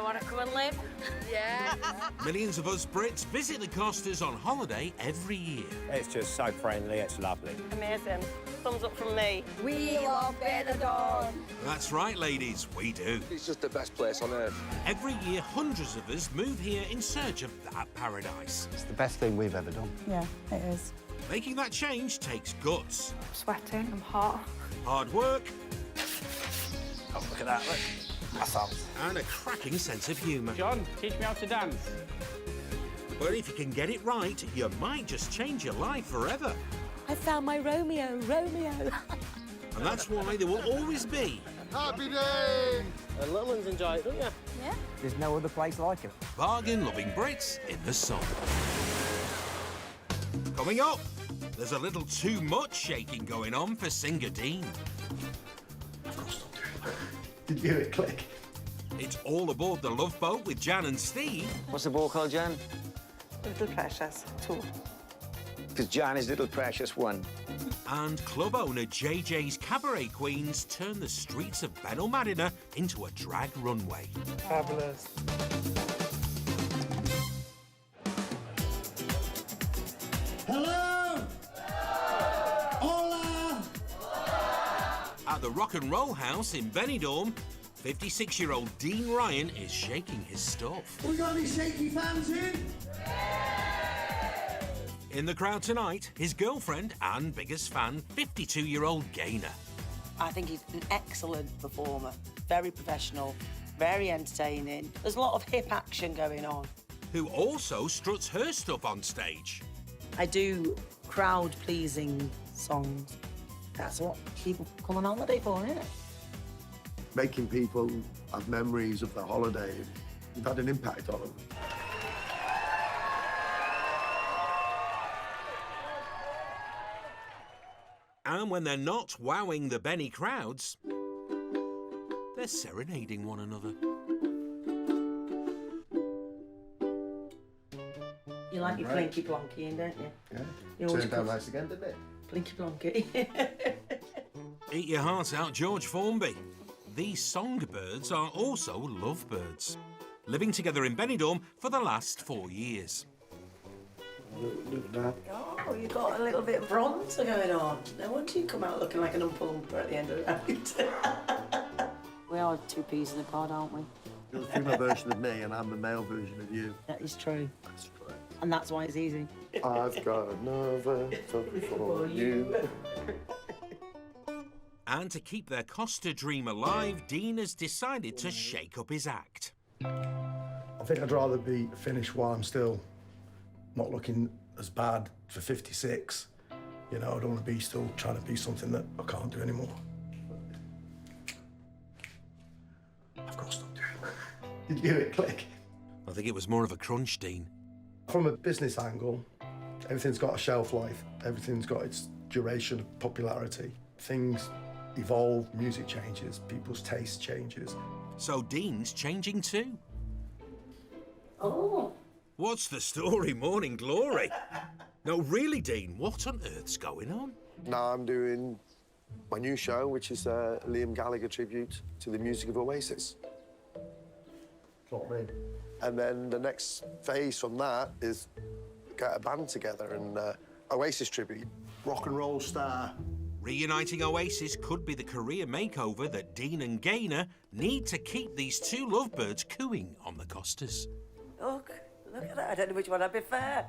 I want to come and live. Yeah. Millions of us Brits visit the Costas on holiday every year. It's just so friendly, it's lovely. Amazing. Thumbs up from me. We love Benidorm. That's right, ladies, we do. It's just the best place on earth. Every year, hundreds of us move here in search of that paradise. It's the best thing we've ever done. Yeah, it is. Making that change takes guts. I'm sweating, I'm hot. Hard work. Oh, look at that, look. Muscles. And a cracking sense of humour. John, teach me how to dance. But if you can get it right, you might just change your life forever. I found my Romeo. And that's why there will always be Happy day! And little ones enjoy it, don't you? Yeah. There's no other place like it. bargain-loving Brits in the sun. Coming up, there's a little too much shaking going on for singer Dean. Of course not doing that. Did you hear it click? It's all aboard the Love Boat with Jan and Steve. What's the ball called, Jan? Little Precious, 2. Because Jan is Little Precious 1. And club owner JJ's cabaret queens turn the streets of Benidorm into a drag runway. Fabulous. Hello! Hola! At the Rock and Roll House in Benidorm, 56-year-old Dean Ryan is shaking his stuff. We got any shaky fans in? In the crowd tonight, his girlfriend and biggest fan, 52-year-old Gaynor. I think he's an excellent performer, very professional, very entertaining. There's a lot of hip action going on. Who also struts her stuff on stage. I do crowd-pleasing songs. That's what people come on holiday for, isn't it? Making people have memories of the holiday. You've had an impact on them. And when they're not wowing the Benny crowds, they're serenading one another. You like your Right. plinky plonky, don't you? Yeah. You always Turned out put nice again, didn't it? plinky plonky. Eat your heart out, George Formby. These songbirds are also lovebirds, living together in Benidorm for the last 4 years. Look at that. Oh, you've got a little bit of bronzer going on. No wonder you come out looking like an umpa-lumpa at the end of the night. We are 2 peas in a pod, aren't we? You're the female version of me and I'm the male version of you. That is true. That's right. And that's why it's easy. I've got another for you. And to keep their Costa dream alive, Dean has decided to shake up his act. I think I'd rather be finished while I'm still not looking as bad for 56. You know, I don't want to be still trying to be something that I can't do anymore. Of course not doing that. Did you hear it click? I think it was more of a crunch, Dean. From a business angle, everything's got a shelf life. Everything's got its duration of popularity. Things evolve, music changes, people's taste changes. So Dean's changing too. Oh. What's the story, Morning Glory? No, really, Dean, what on earth's going on? Now I'm doing my new show, which is a Liam Gallagher tribute to the music of Oasis. Not me. And then the next phase from that is get a band together and Oasis tribute. Rock and roll star. Reuniting Oasis could be the career makeover that Dean and Gaynor need to keep these 2 lovebirds cooing on the Costas. Look at that. I don't know which one I prefer.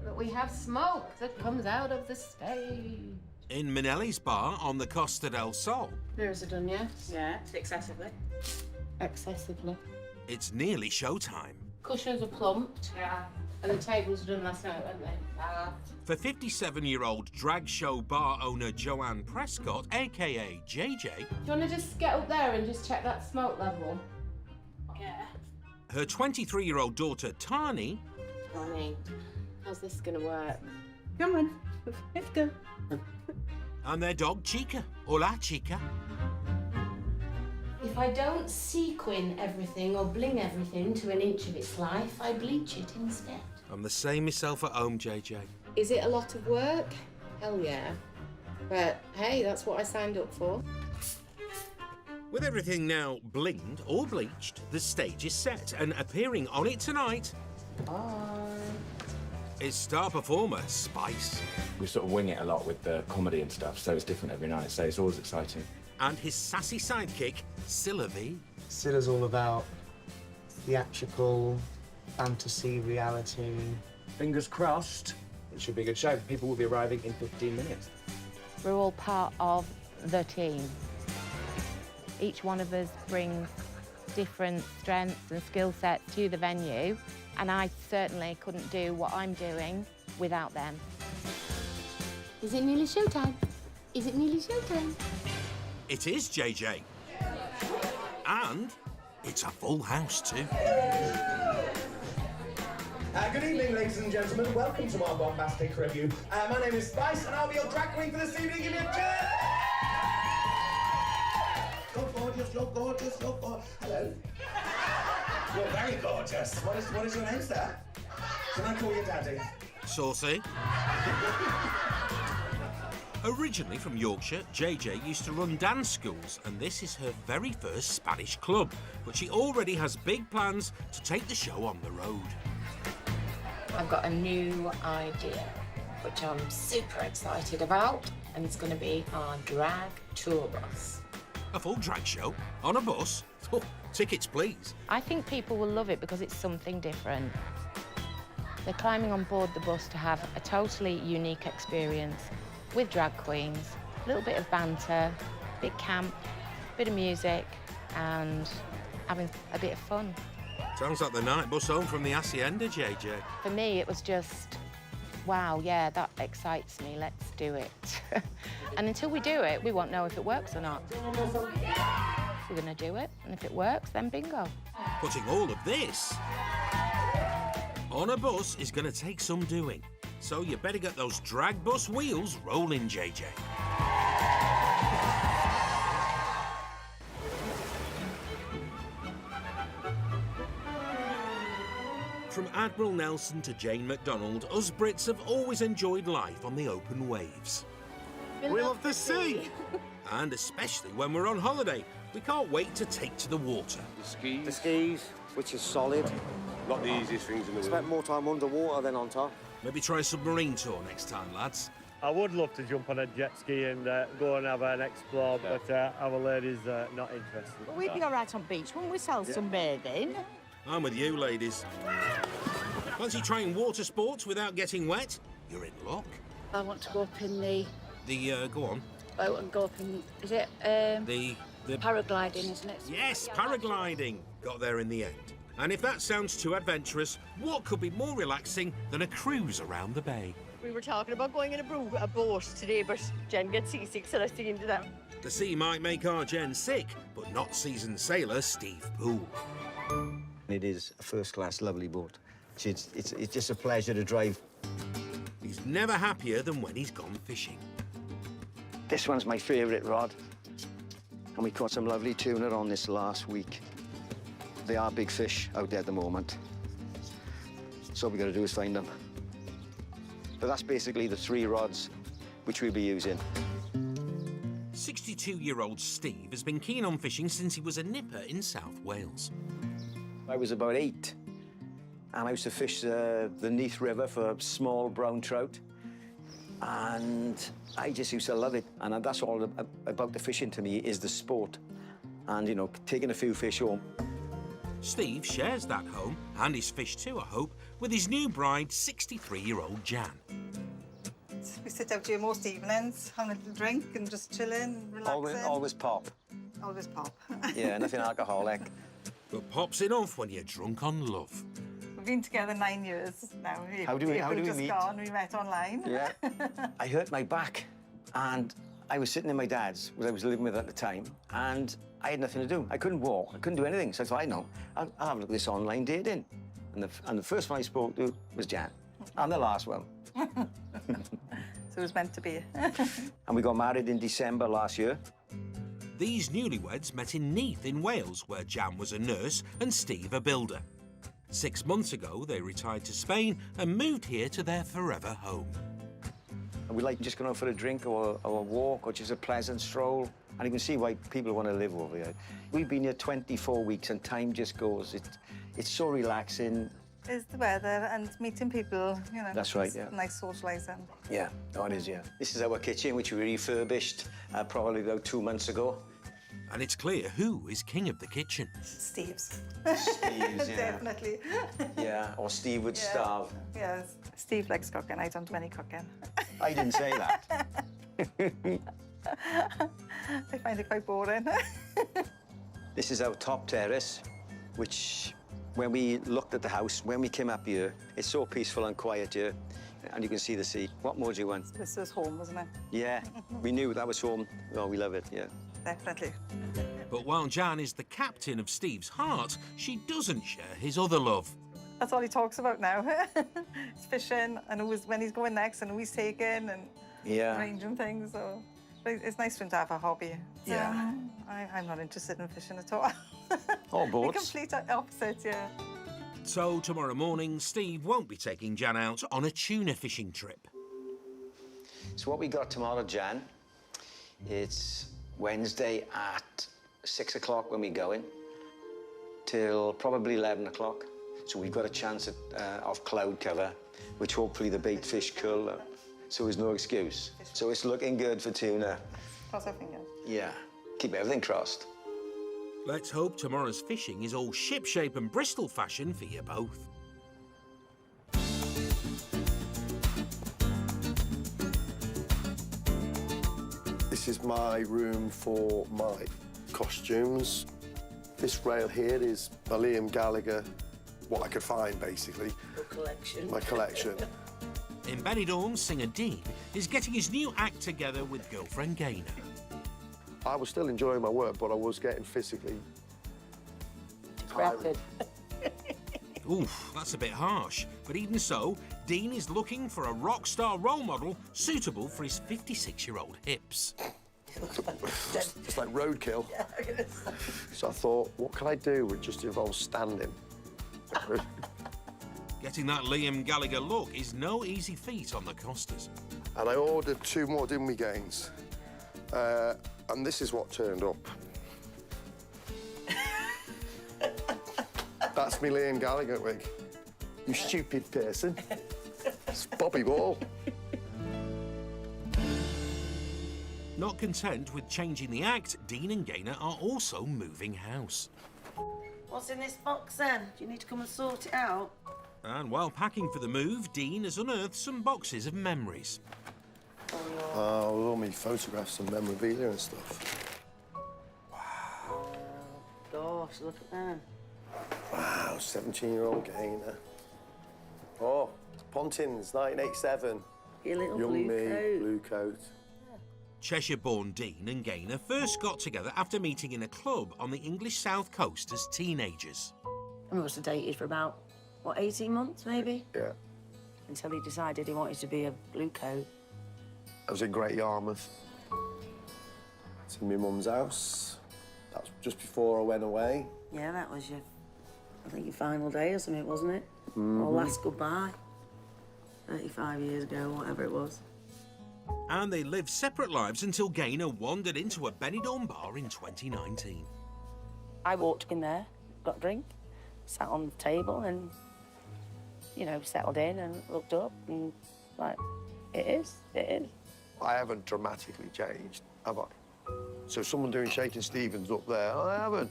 But we have smoke that comes out of the stage. In Minelli's bar on the Costa del Sol, Mirrors are done, yeah? Yeah, excessively. Excessively. it's nearly showtime. Cushions are plumped. Yeah. And the tables were done last night, weren't they? For 57-year-old drag show bar owner Joanne Prescott, a.k.a. JJ, Do you want to just get up there and just check that smoke level? Yeah. her 23-year-old daughter Tani, Honey, how's this going to work? Come on, let's go. and their dog Chica. Hola, Chica. If I don't sequin everything or bling everything to an inch of its life, I bleach it instead. I'm the same myself at home, JJ. Is it a lot of work? Hell yeah. But hey, that's what I signed up for. With everything now blinged or bleached, the stage is set, and appearing on it tonight is star performer Spice. We sort of wing it a lot with the comedy and stuff, so it's different every night, so it's always exciting. And his sassy sidekick, Sylvie. Silla's all about theatrical, fantasy, reality. Fingers crossed. It should be a good show. People will be arriving in 15 minutes. We're all part of the team. Each one of us brings different strengths and skill sets to the venue, and I certainly couldn't do what I'm doing without them. Is it nearly showtime? Is it nearly showtime? It is JJ. And it's a full house too. Good evening, ladies and gentlemen. Welcome to our bombastic review. My name is Spice, and I'll be your drag queen for this evening. Give me a cheer! You're gorgeous, you're gorgeous, you're gorgeous. Hello. You're very gorgeous. What is your name, sir? Can I call you Daddy? Saucy. Originally from Yorkshire, JJ used to run dance schools, and this is her very first Spanish club. But she already has big plans to take the show on the road. I've got a new idea, which I'm super excited about, and it's going to be our drag tour bus. A full drag show on a bus? Oh, tickets, please. I think people will love it because it's something different. They're climbing on board the bus to have a totally unique experience with drag queens, a little bit of banter, a bit camp, a bit of music, and having a bit of fun. Sounds like the night bus home from the Hacienda, JJ. For me, it was just, wow, yeah, that excites me, let's do it. And until we do it, we won't know if it works or not. We're gonna do it, and if it works, then bingo. Putting all of this on a bus is gonna take some doing. So you better get those drag bus wheels rolling, JJ. From Admiral Nelson to Jane McDonald, us Brits have always enjoyed life on the open waves. We love the sea. And especially when we're on holiday, we can't wait to take to the water. The skis, which is solid. Not the easiest things in the world. Spent more time underwater than on top. Maybe try a submarine tour next time, lads. I would love to jump on a jet ski and go and have an explore, but our lady's not interested. But we'd be all right on beach, wouldn't we, sunbathing? I'm with you, ladies. Fancy trying water sports without getting wet? You're in luck. I want to go up in the Go on. boat and go up in, is it The paragliding, isn't it? Yes, paragliding. Got there in the end. And if that sounds too adventurous, what could be more relaxing than a cruise around the bay? We were talking about going in a boat today, but Jen gets seasick, so let's dig into that. The sea might make our Jen sick, but not seasoned sailor Steve Poole. It is a first-class, lovely boat. It's just a pleasure to drive. He's never happier than when he's gone fishing. This one's my favourite rod. And we caught some lovely tuna on this last week. They are big fish out there at the moment. So all we got to do is find them. But that's basically the 3 rods which we'll be using. 62-year-old Steve has been keen on fishing since he was a nipper in South Wales. I was about 8, and I used to fish the Neath River for small brown trout. And I just used to love it. And that's all about the fishing to me, is the sport. And, you know, taking a few fish home. Steve shares that home, and his fish too, I hope, with his new bride, 63-year-old Jan. We sit out here most evenings, having a little drink and just chilling, relaxing. Always pop. Always pop. Yeah, nothing alcoholic. But pop's enough when you're drunk on love. We've been together 9 years now. How do we just meet? Gone. We met online. Yeah. I hurt my back, and I was sitting in my dad's, which I was living with at the time, and I had nothing to do. I couldn't walk. I couldn't do anything. So I thought, I'll have a look at this online dating. And the first one I spoke to was Jan, and the last one. So it was meant to be. And we got married in December last year. These newlyweds met in Neath in Wales, where Jan was a nurse and Steve a builder. 6 months ago, they retired to Spain and moved here to their forever home. We like just going out for a drink or a walk or just a pleasant stroll. And you can see why people want to live over here. We've been here 24 weeks and time just goes. It's so relaxing. It's the weather and meeting people, you know. That's right, it's yeah. Nice socialising. Yeah, no, it is, yeah. This is our kitchen, which we refurbished probably about 2 months ago. And it's clear who is king of the kitchen. Steve's. Steve's, yeah. Definitely. Yeah, or Steve would starve. Yes. Steve likes cooking. I don't do any cooking. I didn't say that. I find it quite boring. This is our top terrace, which, when we looked at the house, when we came up here, it's so peaceful and quiet here, and you can see the sea. What more do you want? This was home, wasn't it? Yeah, we knew that was home. Oh, we love it, yeah. Definitely. But while Jan is the captain of Steve's heart, she doesn't share his other love. That's all he talks about now. It's fishing and when he's going next and who he's taking and arranging things. So but it's nice for him to have a hobby. Yeah. I'm not interested in fishing at all. Or The boats. complete opposite, yeah. So tomorrow morning, Steve won't be taking Jan out on a tuna fishing trip. So what we got tomorrow, Jan, it's Wednesday at 6 o'clock when we go in, till probably 11 o'clock. So we've got a chance of cloud cover, which hopefully the bait fish cull, so there's no excuse. So it's looking good for tuna. Cross our fingers. Yeah, keep everything crossed. Let's hope tomorrow's fishing is all shipshape and Bristol fashion for you both. This is my room for my costumes. This rail here is my Liam Gallagher, what I could find, basically. Your collection. My collection. In Benidorm, singer Dean is getting his new act together with girlfriend Gaynor. I was still enjoying my work, but I was getting physically tired. Oof, that's a bit harsh. But even so, Dean is looking for a rock star role model suitable for his 56-year-old hips. It's like roadkill. So I thought, what can I do which just involves standing? Getting that Liam Gallagher look is no easy feat on the Costas. And I ordered 2 more, didn't we, Gaines? And this is what turned up. That's me Liam Gallagher wig. You stupid person. It's Bobby Ball. Not content with changing the act, Dean and Gaynor are also moving house. What's in this box then? Do you need to come and sort it out? And while packing for the move, Dean has unearthed some boxes of memories. Oh, all my photographs and memorabilia and stuff. Gosh, look at that. Wow, 17-year-old Gaynor. Oh, Pontins, 1987. Your little Young blue me, coat. blue coat. Cheshire-born Dean and Gaynor first got together after meeting in a club on the English south coast as teenagers. We must have dated for about, what, 18 months, maybe? Yeah. Until he decided he wanted to be a blue coat. I was in Great Yarmouth. It's in my mum's house. That was just before I went away. Yeah, that was your, I think your final day or something, wasn't it? Or last goodbye. 35 years ago, whatever it was. And they lived separate lives until Gaynor wandered into a Benidorm bar in 2019. I walked in there, got a drink, sat on the table and, you know, settled in and looked up and, like, it is. I haven't dramatically changed, have I? So someone doing Shaking Stevens up there, I haven't.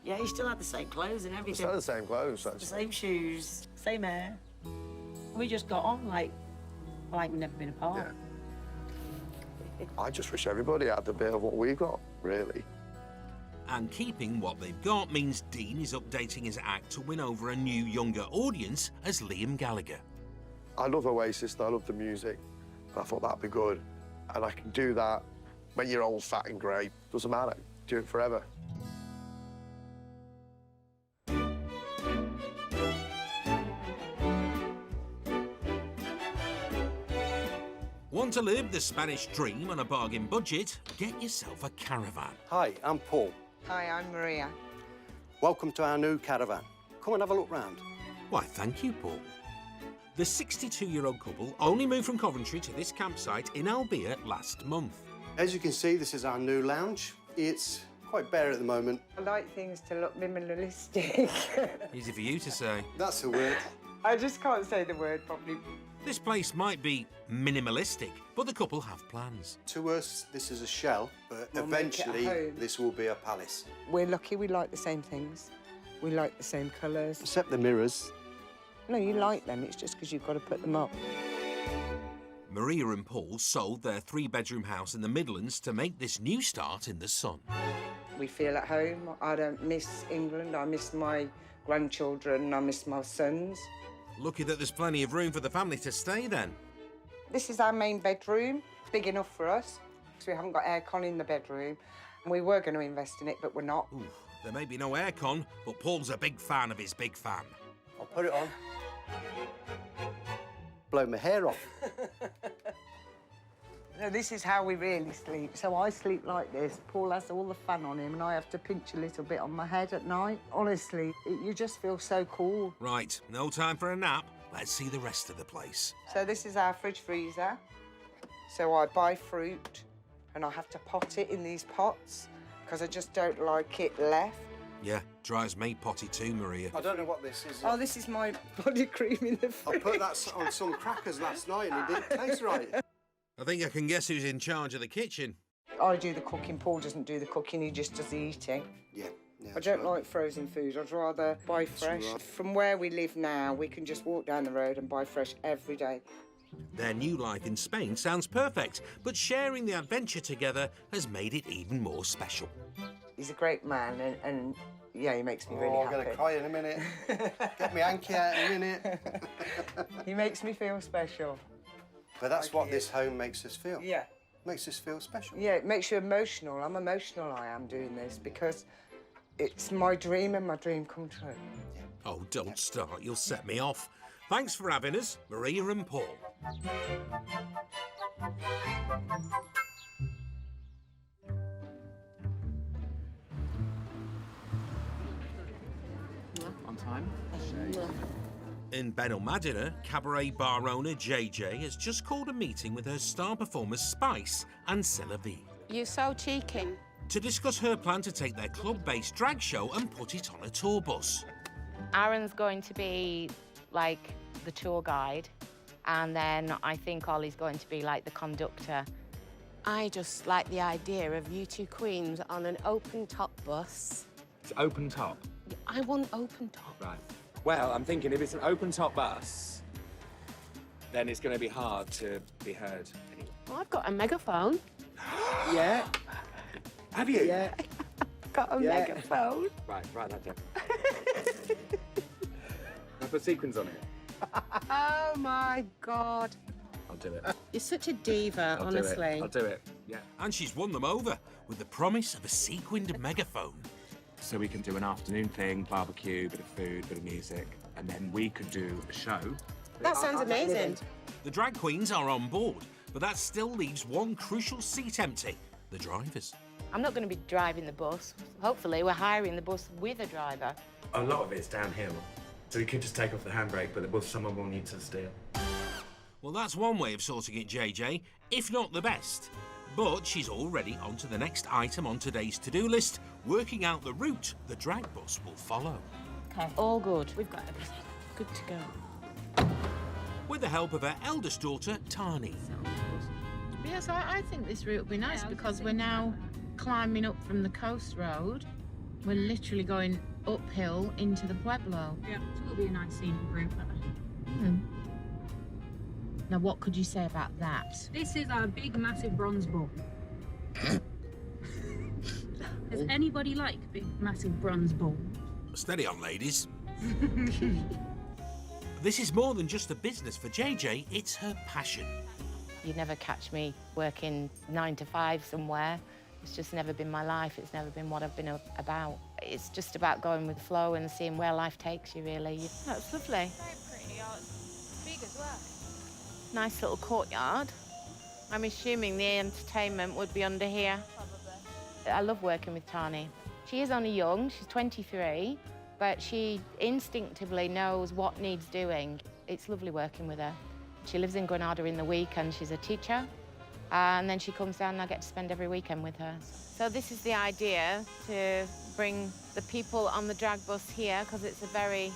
Yeah, you still had the same clothes and everything. Still the same clothes, The actually. same shoes, same hair. We just got on like we've never been apart. Yeah. I just wish everybody had a bit of what we've got, really. And keeping what they've got means Dean is updating his act to win over a new, younger audience as Liam Gallagher. I love Oasis and I love the music. And I thought that'd be good. And I can do that when you're old, fat and grey. Doesn't matter. Do it forever. Want to live the Spanish dream on a bargain budget? Get yourself a Caravan. Hi, I'm Paul. Hi, I'm Maria. Welcome to our new Caravan. come and have a look round. Why, thank you, Paul. The 62-year-old couple only moved from Coventry to this campsite in Albia last month. As you can see, this is our new lounge. It's quite bare at the moment. I like things to look minimalistic. Easy for you to say. That's a word. I just can't say the word properly. This place might be minimalistic, but the couple have plans. To us, this is a shell, but We'll make it a eventually home. this will be a palace. We're lucky we like the same things. We like the same colours. Except the mirrors. No, you like them, it's just because you've got to put them up. Maria and Paul sold their 3-bedroom house in the Midlands to make this new start in the sun. We feel at home. I don't miss England. I miss my grandchildren. I miss my sons. Lucky that there's plenty of room for the family to stay then. This is our main bedroom. It's big enough for us because we haven't got aircon in the bedroom. And we were going to invest in it, but we're not. Ooh, there may be no aircon, but Paul's a big fan of his big fan. I'll put it on. Blow my hair off. No, this is how we really sleep. So I sleep like this. Paul has all the fan on him and I have to pinch a little bit on my head at night. Honestly, you just feel so cool. Right, no time for a nap. Let's see the rest of the place. So this is our fridge freezer. So I buy fruit and I have to pot it in these pots because I just don't like it left. Yeah, drives me potty too, Maria. I don't know what this is. Oh, this is my body cream in the fridge. I put that on some crackers last night and it didn't taste right. I think I can guess who's in charge of the kitchen. I do the cooking. Paul doesn't do the cooking, he just does the eating. Yeah. I don't like frozen food. I'd rather buy fresh. right. From where we live now, we can just walk down the road and buy fresh every day. Their new life in Spain sounds perfect, but sharing the adventure together has made it even more special. He's a great man and yeah, he makes me really I'm happy. going to cry in a minute. Get my hanky out in a minute. He makes me feel special. But that's what this home makes us feel. Yeah. Makes us feel special. Yeah, it makes you emotional. I'm emotional, I am, doing this because it's my dream and my dream come true. Oh, don't start, you'll set me off. Thanks for having us, Maria and Paul. On time. In Benilmadina, cabaret bar owner JJ has just called a meeting with her star performers Spice and Sylvie You're so cheeky. to discuss her plan to take their club-based drag show and put it on a tour bus. Aaron's going to be like the tour guide, and then I think Ollie's going to be like the conductor. I just like the idea of you two queens on an open-top bus. It's open top. I want open-top. Right. Well, I'm thinking if it's an open top bus, then it's going to be hard to be heard anyway. Well, I've got a megaphone. Yeah. Have you? Yeah. I've got a megaphone. Right, write that down. I put sequins on it. Oh, my God. I'll do it. You're such a diva, I'll honestly. I'll do it. Yeah. And she's won them over with the promise of a sequined megaphone. So we can do an afternoon thing, barbecue, bit of food, bit of music, and then we could do a show. That sounds amazing. The drag queens are on board, but that still leaves one crucial seat empty, the drivers. I'm not going to be driving the bus. Hopefully, we're hiring the bus with a driver. A lot of it's downhill, so you could just take off the handbrake, but someone will need to steer. Well, that's one way of sorting it, JJ, if not the best. But she's already on to the next item on today's to-do list, working out the route the drag bus will follow. Okay, all good. We've got everything. Good to go. With the help of her eldest daughter, Tani. Yes, I think this route will be nice because we're now climbing up from the coast road. We're literally going uphill into the Pueblo. Yeah, so it'll be a nice scenic route. Now, what could you say about that? This is our big, massive bronze bull. Does anybody like big, massive bronze bull? Steady on, ladies. This is more than just a business for JJ, it's her passion. You'd never catch me working 9 to 5 somewhere. It's just never been my life. It's never been what I've been about. It's just about going with the flow and seeing where life takes you, really. That's lovely. Very pretty. It's big as well. Nice little courtyard. I'm assuming the entertainment would be under here. Probably. I love working with Tani. She is only young, she's 23, but she instinctively knows what needs doing. It's lovely working with her. She lives in Granada in the week and she's a teacher. And then she comes down and I get to spend every weekend with her. So this is the idea, to bring the people on the drag bus here because it's a very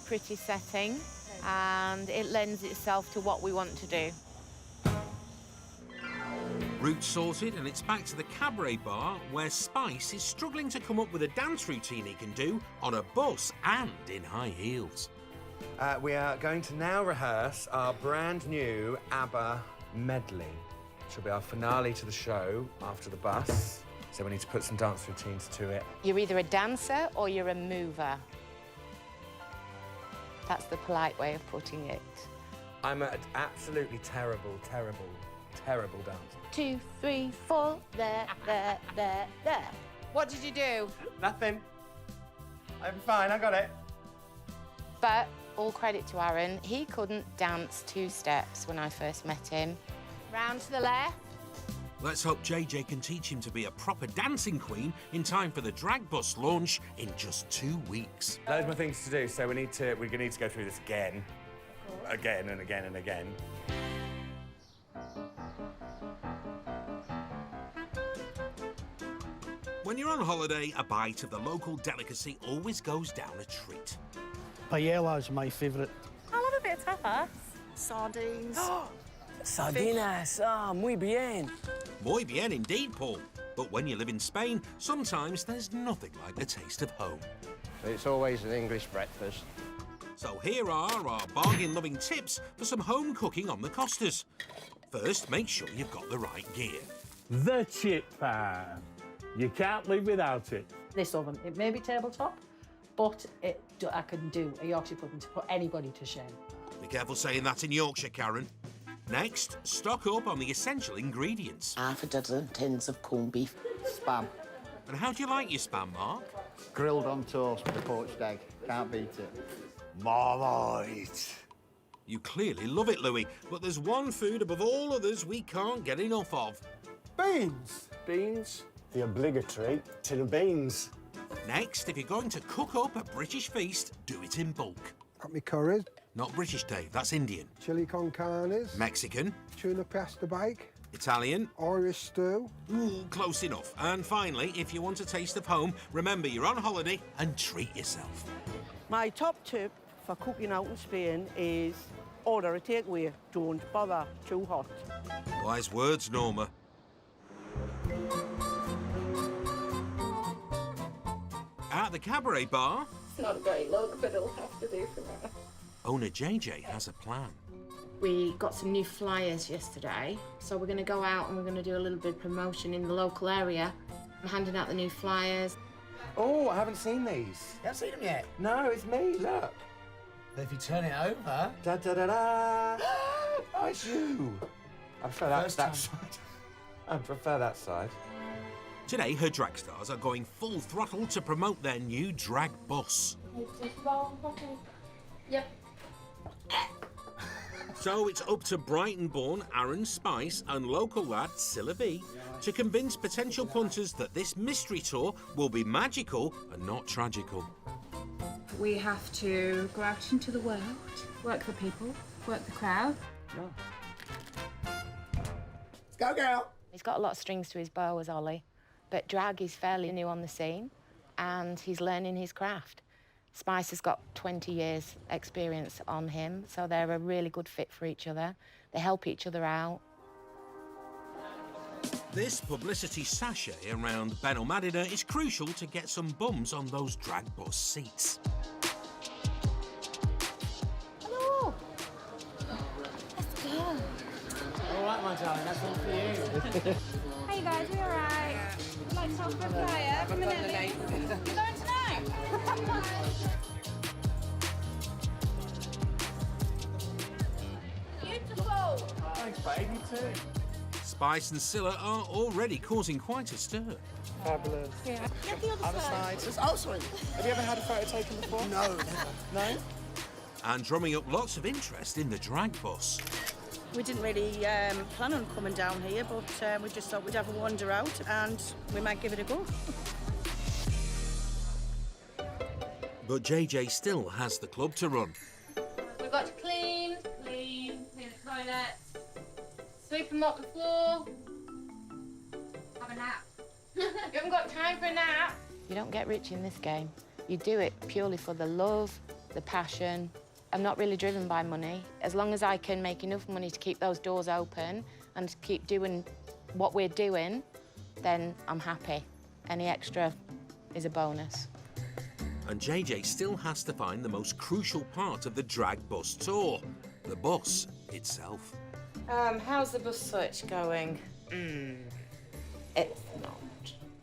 pretty setting and it lends itself to what we want to do. Route sorted, and it's back to the cabaret bar where Spice is struggling to come up with a dance routine he can do on a bus and in high heels. We are going to now rehearse our brand new ABBA medley. Which will be our finale to the show after the bus. So we need to put some dance routines to it. You're either a dancer or you're a mover. That's the polite way of putting it. I'm an absolutely terrible, terrible, terrible dancer. 2, 3, 4, there. What did you do? Nothing. I'm fine, I got it. But all credit to Aaron, he couldn't dance 2 steps when I first met him. Round to the left. Let's hope JJ can teach him to be a proper dancing queen in time for the drag bus launch in just 2 weeks. Loads more things to do, so we're going to go through this again. Again and again and again. When you're on holiday, a bite of the local delicacy always goes down a treat. Paella's my favourite. I love a bit of tapas. Sardines. Sardinas, muy bien. Muy bien indeed, Paul. But when you live in Spain, sometimes there's nothing like the taste of home. It's always an English breakfast. So here are our bargain-loving tips for some home cooking on the Costas. First, make sure you've got the right gear. The chip pan. You can't live without it. This oven, it may be tabletop, but I can do a Yorkshire pudding to put anybody to shame. Be careful saying that in Yorkshire, Karen. Next, stock up on the essential ingredients. Half a dozen tins of corned beef. Spam. And how do you like your spam, Mark? Grilled on toast with a poached egg. Can't beat it. Marmite. You clearly love it, Louis, but there's one food above all others we can't get enough of. Beans. Beans. The obligatory tin of beans. Next, if you're going to cook up a British feast, do it in bulk. Got me curries. Not British, Dave, that's Indian. Chili con carnes. Mexican. Tuna pasta bake. Italian. Irish stew. Ooh, close enough. And finally, if you want a taste of home, remember you're on holiday and treat yourself. My top tip for cooking out in Spain is order a takeaway. Don't bother too hot. Wise words, Norma. At the cabaret bar... It's not a great look, but it'll have to do for now. Owner JJ has a plan. We got some new flyers yesterday, so we're going to go out and we're going to do a little bit of promotion in the local area. I'm handing out the new flyers. Oh, I haven't seen these. You haven't seen them yet? No, it's me, look. But if you turn it over... Da-da-da-da! Oh, it's you. I prefer that side. I prefer that side. Today, her drag stars are going full throttle to promote their new drag bus. Yep. So it's up to Brighton-born Aaron Spice and local lad Sylvie to convince potential punters that this mystery tour will be magical and not tragical. We have to go out into the world, work the people, work the crowd. Let's go, girl. He's got a lot of strings to his bow, as Ollie, but drag is fairly new on the scene and he's learning his craft. Spice has got 20 years experience on him, so they're a really good fit for each other. They help each other out. This publicity sachet around Benidorm is crucial to get some bums on those drag bus seats. Hello. Let's go. All right, my darling, that's all for you. Hey guys, we all right? I'd like to talk for a flyer from Manelli. You're going tonight? Beautiful. Thanks, babe. You too. Spice and Scylla are already causing quite a stir. Fabulous. Yeah. Get the Other side. Oh, sorry. Have you ever had a photo taken before? No, never. No? And drumming up lots of interest in the drag bus. We didn't really plan on coming down here, but we just thought we'd have a wander out and we might give it a go. But JJ still has the club to run. We've got to clean the toilets, sweep and mop the floor, have a nap. You haven't got time for a nap. You don't get rich in this game. You do it purely for the love, the passion. I'm not really driven by money. As long as I can make enough money to keep those doors open and to keep doing what we're doing, then I'm happy. Any extra is a bonus. And JJ still has to find the most crucial part of the drag bus tour, the bus itself. How's the bus search going? It's not.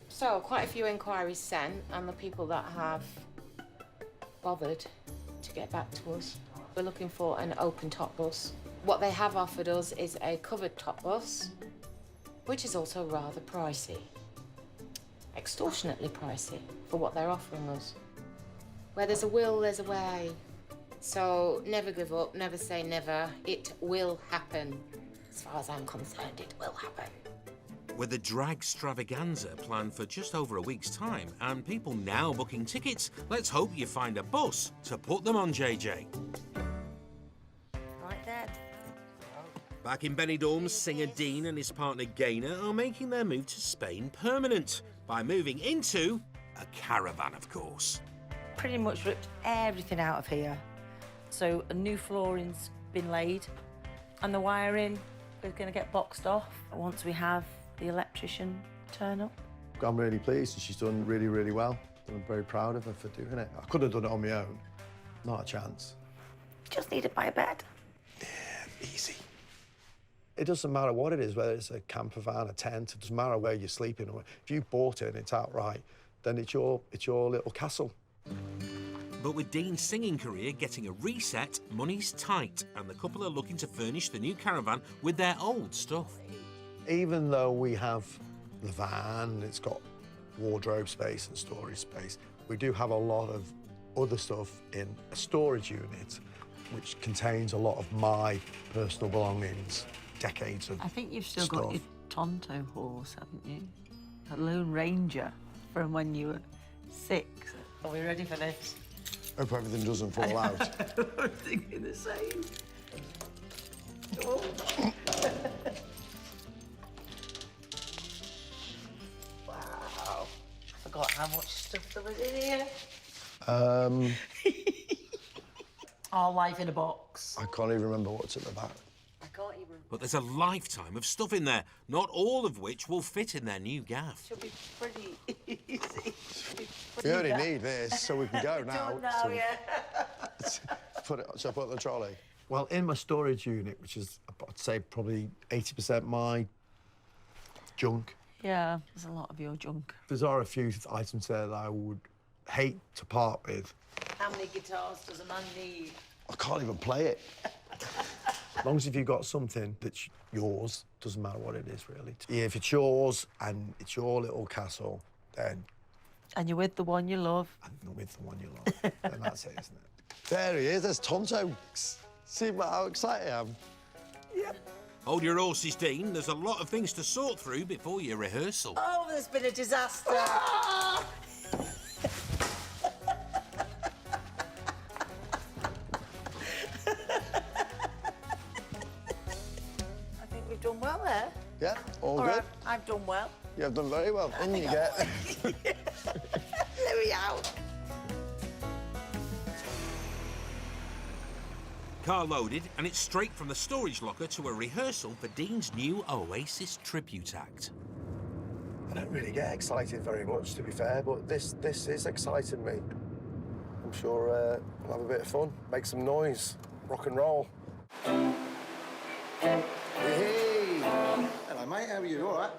So, quite a few inquiries sent, and the people that have bothered to get back to us. We're looking for an open top bus. What they have offered us is a covered top bus, which is also rather pricey. Extortionately pricey for what they're offering us. Where there's a will, there's a way. So never give up, never say never. It will happen. As far as I'm concerned, it will happen. With the drag extravaganza planned for just over a week's time and people now booking tickets, let's hope you find a bus to put them on, JJ. Right there. Back in Benidorm, singer Dean and his partner Gaynor are making their move to Spain permanent by moving into a caravan, of course. Pretty much ripped everything out of here. So a new flooring's been laid and the wiring is going to get boxed off once we have the electrician turn up. I'm really pleased. She's done really, really well. I'm very proud of her for doing it. I could have done it on my own. Not a chance. Just need to buy a bed. Easy. It doesn't matter what it is, whether it's a camper van, a tent, it doesn't matter where you're sleeping. If you bought it and it's outright, then it's your little castle. But with Dean's singing career getting a reset, money's tight, and the couple are looking to furnish the new caravan with their old stuff. Even though we have the van, it's got wardrobe space and storage space, we do have a lot of other stuff in a storage unit, which contains a lot of my personal belongings, decades of I think you've still stuff. got your Tonto horse, haven't you? A Lone Ranger from when you were 6. Are we ready for this? Hope everything doesn't fall out. I'm thinking the same. Oh. Wow. I forgot how much stuff there was in here. Our life in a box. I can't even remember what's at the back. I can't even... But there's a lifetime of stuff in there, not all of which will fit in their new gaff. Should be pretty easy. We only need this, so we can go now. Don't know, yeah. Put it on the trolley. Well, in my storage unit, which is, I'd say, probably 80% my junk. Yeah, there's a lot of your junk. There are a few items there that I would hate to part with. How many guitars does a man need? I can't even play it. As long as if you've got something that's yours, doesn't matter what it is, really. Yeah, if it's yours and it's your little castle, then... And you're with the one you love. And with the one you love, then that's it, isn't it? There he is, there's Tonto. See how excited I am? Yep. Hold your horses, Dean. There's a lot of things to sort through before your rehearsal. Oh, there's been a disaster. I think we've done well there. Yeah, all All good. right, I've done well. You have done very well. In you get. Let me out. Car loaded, and it's straight from the storage locker to a rehearsal for Dean's new Oasis tribute act. I don't really get excited very much, to be fair, but this is exciting me. I'm sure we'll have a bit of fun, make some noise, rock and roll. Hey! Hello, mate. How are you? All right?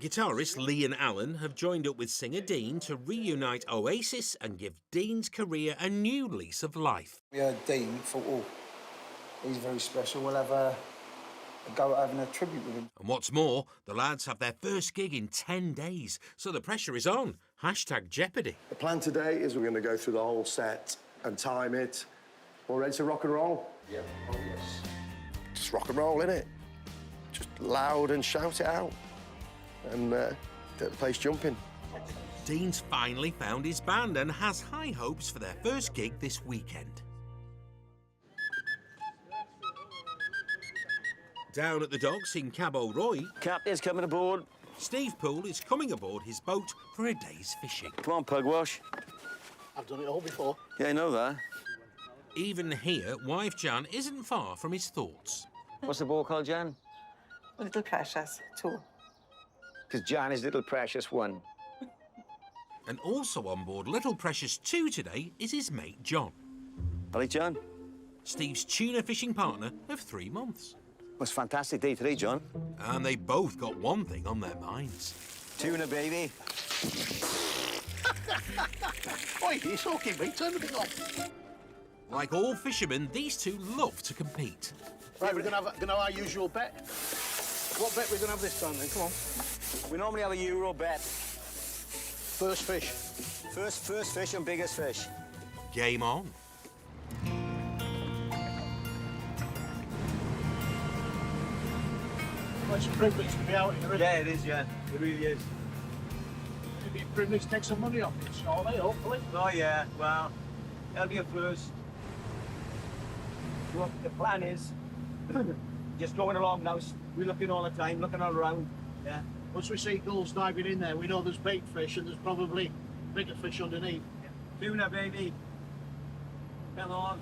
Guitarists Lee and Alan have joined up with singer Dean to reunite Oasis and give Dean's career a new lease of life. We heard Dean, thought, oh, he's very special. We'll have a go at having a tribute with him. And what's more, the lads have their first gig in 10 days, so the pressure is on. #Jeopardy. The plan today is we're going to go through the whole set and time it. All ready to rock and roll? Yeah. Oh, yes. Just rock and roll, innit? Just loud and shout it out. And get the place jumping. Dean's finally found his band and has high hopes for their first gig this weekend. Down at the docks in Cabo Roy, Captain's coming aboard. Steve Poole is coming aboard his boat for a day's fishing. Come on, Pugwash. I've done it all before. Yeah, I know that. Even here, wife Jan isn't far from his thoughts. What's the boat called, Jan? Little Precious, too. Because Jan is Little Precious 1. And also on board Little Precious 2 today is his mate John. All right, John. Steve's tuna fishing partner of 3 months. It was a fantastic day today, John. And they both got one thing on their minds. Tuna, baby. Oi, it's okay, mate. Turn the thing off. Like all fishermen, these two love to compete. Right, we're gonna have our usual bet. What bet we're gonna have this time then? Come on. We normally have a Euro bet. First fish. First fish and biggest fish. Game on. Well, it's a privilege to be out here, isn't Yeah, it is, yeah. It really is. It'd be a privilege to take some money off it, surely, hopefully. Oh, yeah, well, that'll be a first. What the plan is, just going along now, we're looking all the time, looking all around. Yeah. Once we see gulls diving in there, we know there's bait fish and there's probably bigger fish underneath. Tuna, baby. Come on.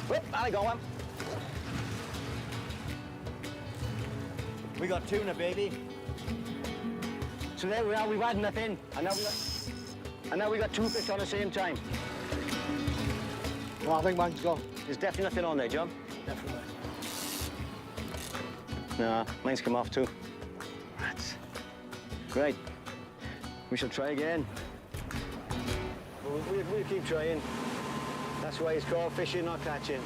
Whoop, I got one. We got tuna, baby. So there we are, we've had nothing. And now we got 2 fish on the same time. Well, I think mine's gone. There's definitely nothing on there, John. Definitely. Nah, mine's come off too. Rats. Great. We shall try again. We'll keep trying. That's why it's called fishing, not catching.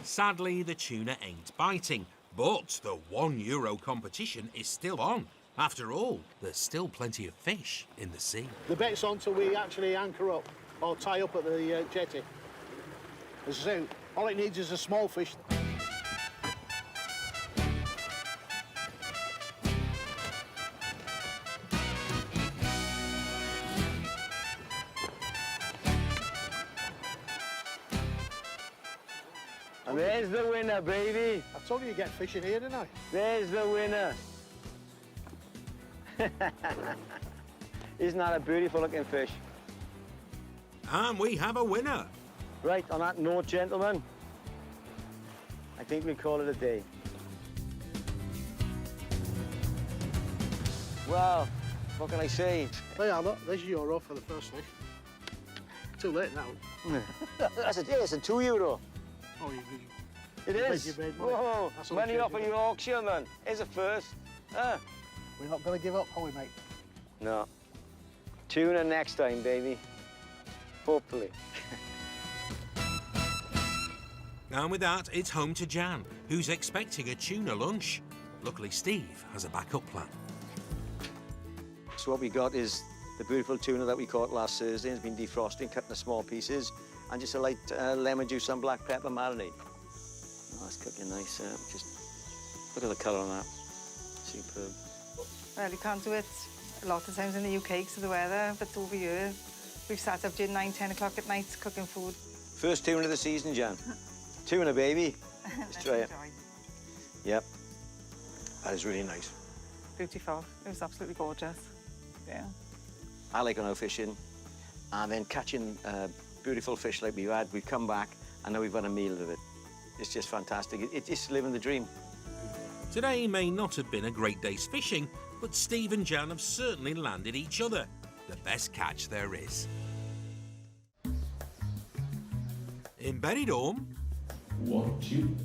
Sadly, the tuna ain't biting, but the €1 competition is still on. After all, there's still plenty of fish in the sea. The bet's on till we actually anchor up or tie up at the jetty. As I say, all it needs is a small fish. And there's the winner, baby. I told you get fish in here, didn't I? There's the winner. Isn't that a beautiful looking fish? And we have a winner. Right, on that note, gentlemen, I think we call it a day. Well, what can I say? There you are, look. There's €1 for the first fish. Too late now. That's it's a €2. Oh, It is. You made money. Whoa, That's all money you off did. of your auction, man. Here's a first. We're not going to give up, are we, mate? No. Tuna next time, baby. Hopefully. And with that, it's home to Jan, who's expecting a tuna lunch. Luckily, Steve has a backup plan. So what we got is the beautiful tuna that we caught last Thursday. It's been defrosted, cut into small pieces, and just a light lemon juice and black pepper marinade. Oh, that's cooking nice. Just look at the colour on that. Superb. Well, you can't do it a lot of times in the UK because of the weather, but over here, we've sat up till 9, 10 o'clock at night cooking food. First tuna of the season, Jan. Tuna, baby. Let's try it. Yep. That is really nice. Beautiful. It was absolutely gorgeous. Yeah. I like going out fishing and then catching beautiful fish like we've had. We've come back and now we've had a meal of it. It's just fantastic. It's just living the dream. Today may not have been a great day's fishing, but Steve and Jan have certainly landed each other. The best catch there is. In Benidorm, 1, 2.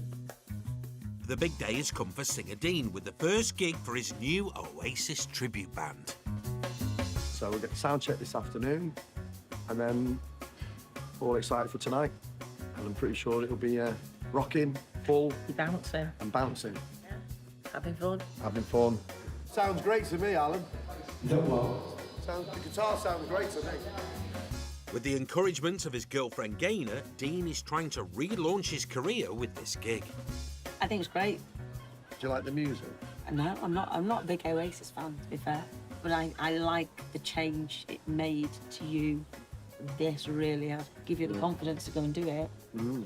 The big day has come for singer Dean with the first gig for his new Oasis tribute band. So we'll get sound check this afternoon, and then all excited for tonight. And I'm pretty sure it'll be rocking, full, Bouncing. and bouncing. Having fun. Having fun. Sounds great to me, Alan. No, well. The guitar sounds great to me. With the encouragement of his girlfriend Gaynor, Dean is trying to relaunch his career with this gig. I think it's great. Do you like the music? No, I'm not a big Oasis fan, to be fair. But I like the change it made to you. This really has give you the confidence to go and do it. Mm.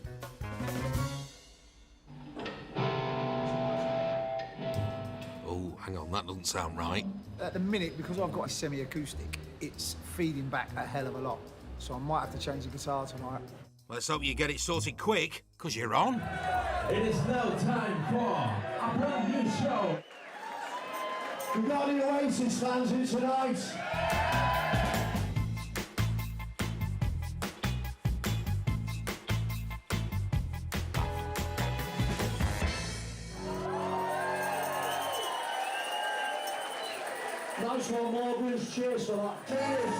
Oh, hang on, that doesn't sound right. At the minute, because I've got a semi-acoustic, it's feeding back a hell of a lot. So I might have to change the guitar tonight. Let's hope you get it sorted quick, because you're on. It is now time for a brand new show. We've got the Oasis fans in tonight. Nice one, Morgans. Cheers for that. Cheers.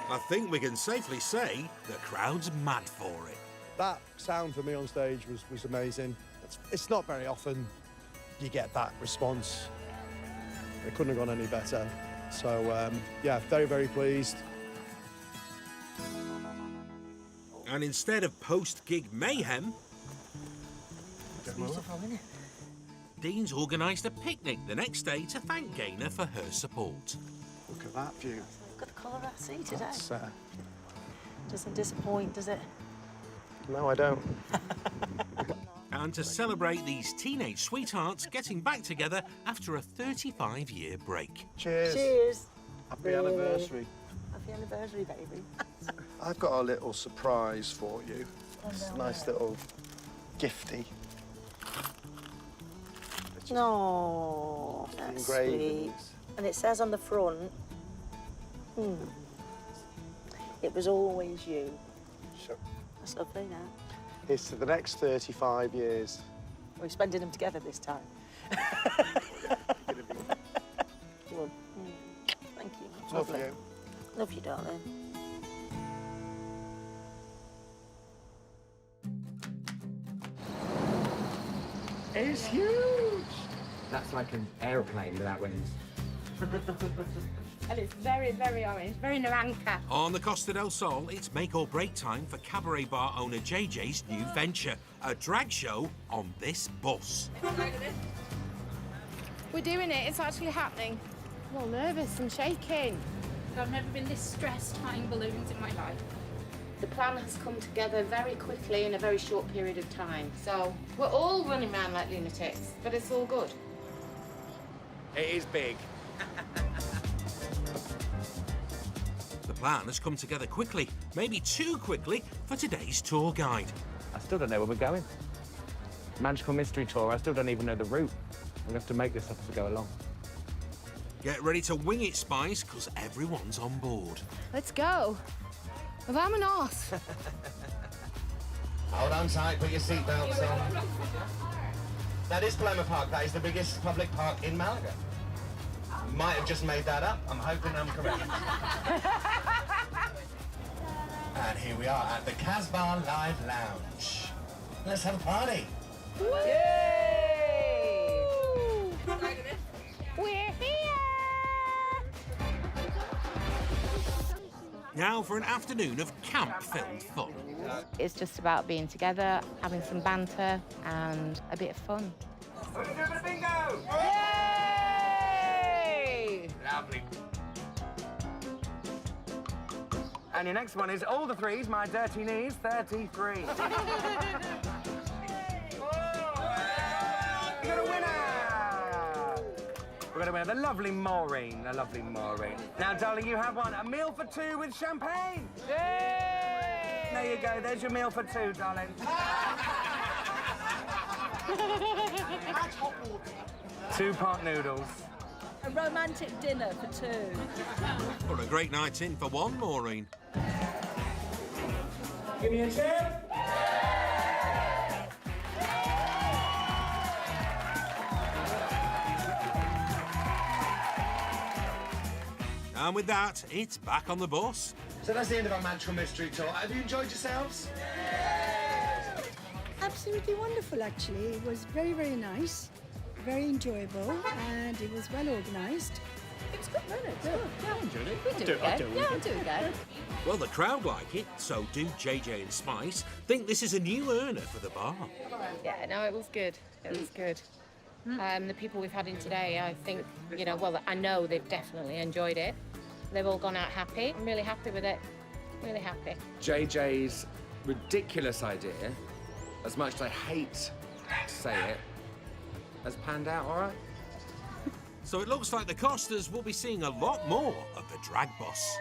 I think we can safely say the crowd's mad for it. That sound for me on stage was amazing. It's not very often you get that response. It couldn't have gone any better. So, yeah, very, very pleased. And instead of post-gig mayhem, Dean's organised a picnic the next day to thank Gaynor for her support. Look at that view. Look at the colour I see today. That's, Doesn't disappoint, does it? No, I don't. And to celebrate these teenage sweethearts getting back together after a 35-year break. Cheers. Cheers. Happy anniversary. Happy anniversary, baby. I've got a little surprise for you. Oh, It's a no. nice little gifty. No, that's sweet. Engravings. And it says on the front, it was always you. Sure. That's lovely now. Here's to the next 35 years. We're spending them together this time. Well, thank you. It's Love lovely. you. Love you, darling. It's huge! That's like an aeroplane without wings. And it's very, very orange, very Naranka. On the Costa del Sol, it's make or break time for cabaret bar owner JJ's new venture, a drag show on this bus. We're doing it, it's actually happening. I'm all nervous and shaking. I've never been this stressed flying balloons in my life. The plan has come together very quickly in a very short period of time. So we're all running around like lunatics, but it's all good. It is big. The plan has come together quickly, maybe too quickly for today's tour guide. I still don't know where we're going. Magical Mystery Tour, I still don't even know the route. We'll have to make this up as we go along. Get ready to wing it, Spice, because everyone's on board. Let's go. Vamonos. Hold on tight, put your seatbelts on. Now this Paloma Park, that is the biggest public park in Malaga. Might have just made that up, I'm hoping I'm correct. And here we are at the Casbah Live Lounge. Let's have a party. Yay! We're here! Now for an afternoon of camp-filled fun. It's just about being together, having some banter and a bit of fun. We're doing a bingo! Yay! Lovely. And your next one is all the threes, my dirty knees, 33. You got a winner! We're going to win the lovely Maureen, Now, darling, you have one. A meal for two with champagne. Yay! There you go. There's your meal for two, darling. Two-pot noodles. A romantic dinner for two. What a great night in for one, Maureen. Give me a cheer. And with that, it's back on the bus. So that's the end of our Magical Mystery Tour. Have you enjoyed yourselves? Absolutely wonderful, actually. It was very, very nice, very enjoyable, and it was well organised. It's good, isn't it? Good. Yeah. Enjoyed it. We do it again. Yeah, I'll do it again. Well, the crowd like it, so do JJ and Spice think this is a new earner for the bar. Yeah, no, it was good. It was good. The people we've had in today, I think, you know, well, I know they've definitely enjoyed it. They've all gone out happy. I'm really happy with it. Really happy. JJ's ridiculous idea, as much as I hate to say it, has panned out all right. So it looks like the Costas will be seeing a lot more of the drag boss.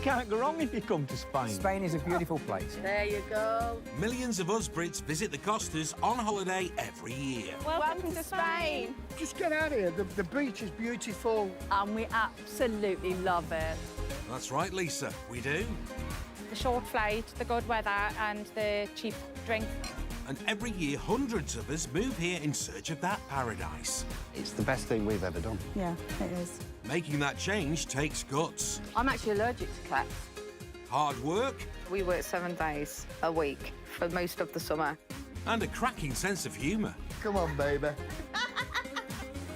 Can't go wrong if you come to Spain. Spain is a beautiful place. There you go. Millions of us Brits visit the Costas on holiday every year. Welcome to Spain. Just get out here. The beach is beautiful. And we absolutely love it. That's right, Lisa, we do. The short flight, the good weather and the cheap drink. And every year, hundreds of us move here in search of that paradise. It's the best thing we've ever done. Yeah, it is. Making that change takes guts. I'm actually allergic to cats. Hard work. We work 7 days a week for most of the summer. And a cracking sense of humour. Come on, baby.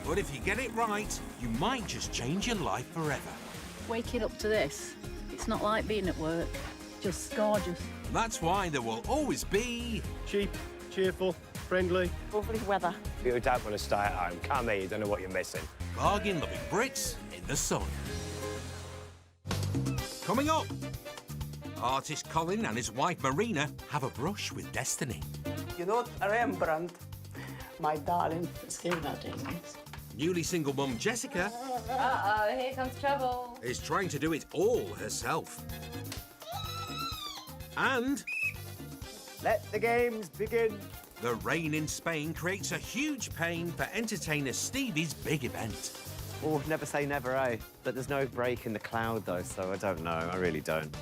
But if you get it right, you might just change your life forever. Waking up to this, it's not like being at work. Just gorgeous. That's why there will always be... Cheap, cheerful, friendly. Lovely weather. You don't want to stay at home. Come here, you don't know what you're missing. bargain-loving Brits in the sun. Coming up, artist Colin and his wife Marina have a brush with destiny. You know, Rembrandt, my darling. Newly single mum Jessica Uh-oh, here comes trouble. is trying to do it all herself. And... let the games begin. The rain in Spain creates a huge pain for entertainer Stevie's big event. Oh, never say never, eh? But there's no break in the cloud, though, so I don't know. I really don't.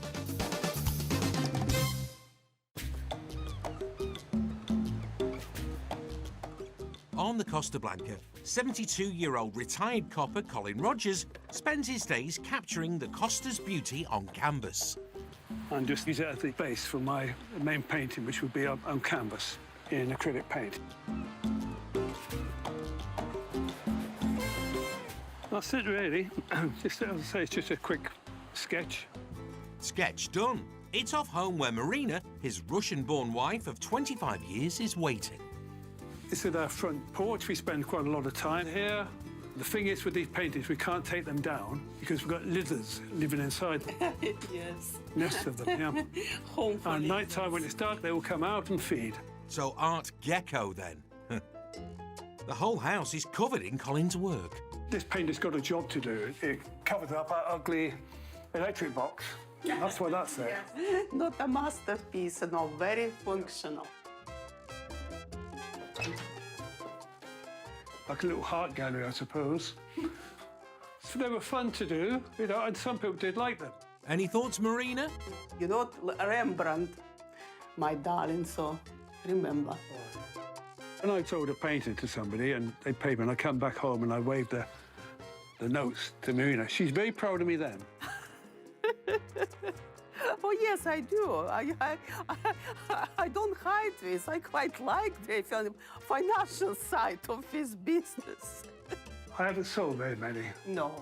On the Costa Blanca, 72-year-old retired copper Colin Rogers spends his days capturing the Costa's beauty on canvas. And just use it as the base for my main painting, which would be on canvas in acrylic paint. That's it, really. Just, as I say, it's just a quick sketch. Sketch done. It's off home where Marina, his Russian-born wife of 25 years, is waiting. This is our front porch. We spend quite a lot of time here. The thing is, with these paintings, we can't take them down because we've got lizards living inside them. Yes. Nests of them, yeah. Home for And lizards. night time, when it's dark, they will come out and feed. So Art Gecko, then. The whole house is covered in Colin's work. This painter's got a job to do. It covers up our ugly electric box. That's why that's there. Not a masterpiece, no, very functional. Like a little art gallery, I suppose. So they were fun to do, you know, and some people did like them. Any thoughts, Marina? You know, Rembrandt, my darling, so remember. When I sold a painting to somebody and they paid me, and I come back home and I waved the notes to Marina, she's very proud of me then. Oh, yes, I do. I don't hide this. I quite like the financial side of this business. I haven't sold very many. No,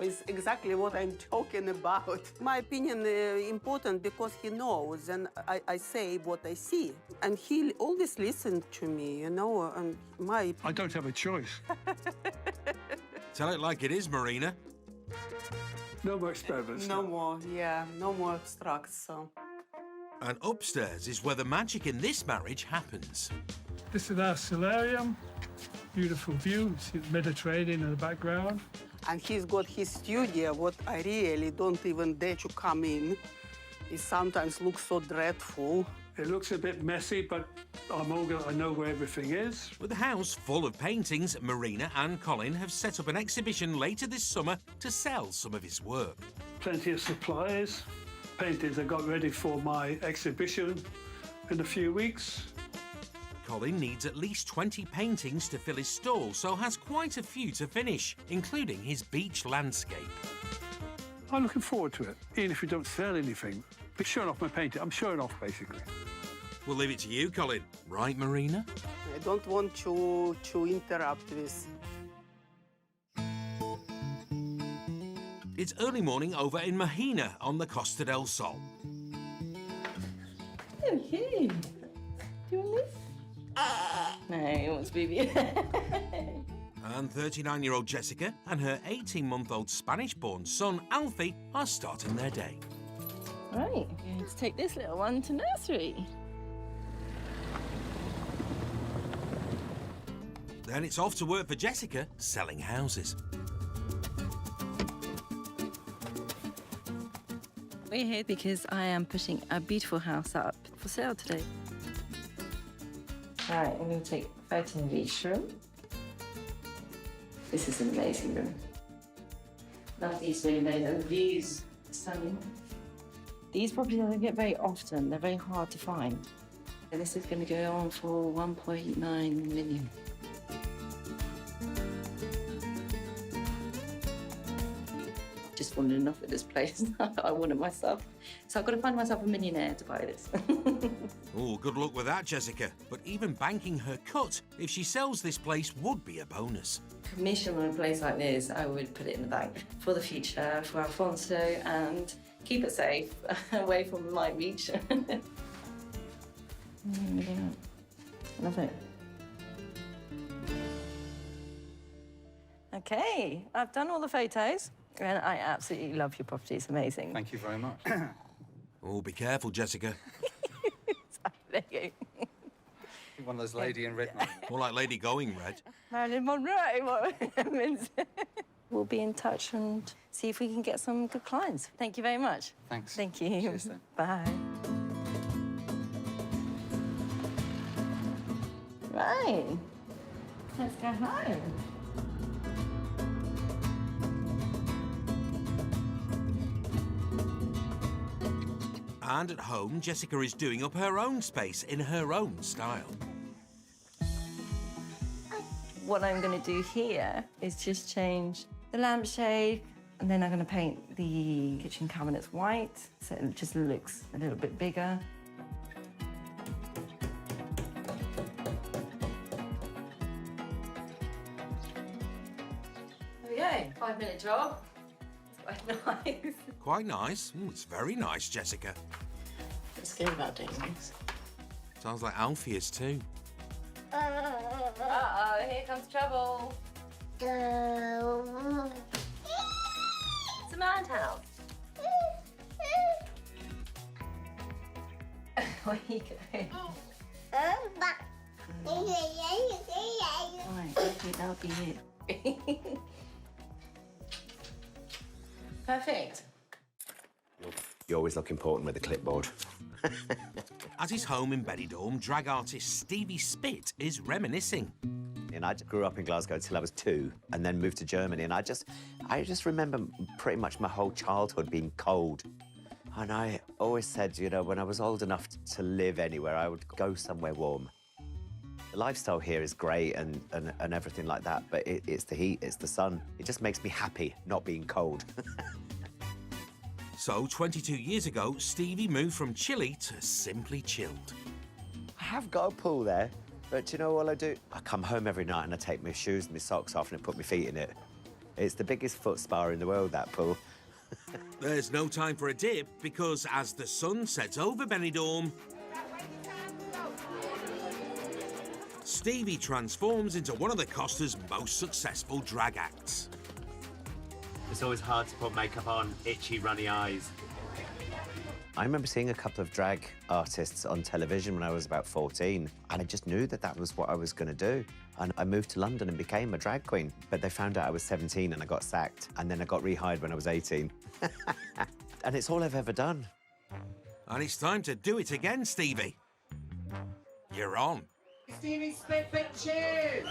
it's exactly what I'm talking about. My opinion important because he knows, and I say what I see. And he always listens to me, you know, and I don't have a choice. Tell it like it is, Marina. No more experiments. No more, yeah, no more abstracts, so. And upstairs is where the magic in this marriage happens. This is our solarium. Beautiful view. See the Mediterranean in the background. And he's got his studio, what I really don't even dare to come in. It sometimes looks so dreadful. It looks a bit messy, but I know where everything is. With the house full of paintings, Marina and Colin have set up an exhibition later this summer to sell some of his work. Plenty of supplies. Paintings I got ready for my exhibition in a few weeks. Colin needs at least 20 paintings to fill his stall, so has quite a few to finish, including his beach landscape. I'm looking forward to it, even if we don't sell anything. But showing off my painting, I'm showing off, basically. We'll leave it to you, Colin. Right, Marina? I don't want to interrupt this. It's early morning over in Mahina on the Costa del Sol. Okay. Doing this? No, he wants baby. And 39-year-old Jessica and her 18-month-old Spanish-born son, Alfie, are starting their day. Right, let's take this little one to nursery. Then it's off to work for Jessica, selling houses. We're here because I am putting a beautiful house up for sale today. Right, I'm going to take a photo of each room. This is an amazing room. Love these windows and the views. Stunning. These properties I don't get very often. They're very hard to find. And this is going to go on for 1.9 million. Just fallen enough at this place. I want it myself. So I've got to find myself a millionaire to buy this. Oh, good luck with that, Jessica. But even banking her cut, if she sells this place, would be a bonus. Commission on a place like this, I would put it in the bank for the future, for Alfonso, and keep it safe, away from my reach. Love it. Okay, I've done all the photos. And I absolutely love your property. It's amazing. Thank you very much. Oh, be careful, Jessica. There you go. One of those lady in red ones. More like Lady Going Red. Marilyn Monroe, what it means. We'll be in touch and see if we can get some good clients. Thank you very much. Thanks. Thank you. Cheers, then. Bye. Right. Let's go home. And at home, Jessica is doing up her own space in her own style. What I'm going to do here is just change the lampshade, and then I'm going to paint the kitchen cabinets white, so it just looks a little bit bigger. There we go, 5-minute job. It's quite nice. Quite nice. Ooh, it's very nice, Jessica. I'm scared about doing this. Sounds like Alfie is too. Uh-oh, here comes trouble. It's a madhouse. Where are you going? Right, okay, that'll be it. Perfect. You always look important with a clipboard. At his home in Benidorm, drag artist Stevie Spit is reminiscing. And I grew up in Glasgow till I was 2 and then moved to Germany. And I just remember pretty much my whole childhood being cold. And I always said, you know, when I was old enough to live anywhere, I would go somewhere warm. The lifestyle here is great and everything like that, but it's the heat, it's the sun. It just makes me happy not being cold. So, 22 years ago, Stevie moved from chilly to simply chilled. I have got a pool there, but do you know what I do? I come home every night and I take my shoes and my socks off and I put my feet in it. It's the biggest foot spa in the world, that pool. There's no time for a dip because as the sun sets over Benidorm, Stevie transforms into one of the Costa's most successful drag acts. It's always hard to put makeup on, itchy, runny eyes. I remember seeing a couple of drag artists on television when I was about 14, and I just knew that that was what I was going to do. And I moved to London and became a drag queen. But they found out I was 17 and I got sacked, and then I got rehired when I was 18. And it's all I've ever done. And it's time to do it again, Stevie. You're on. Stevie Spit cheers!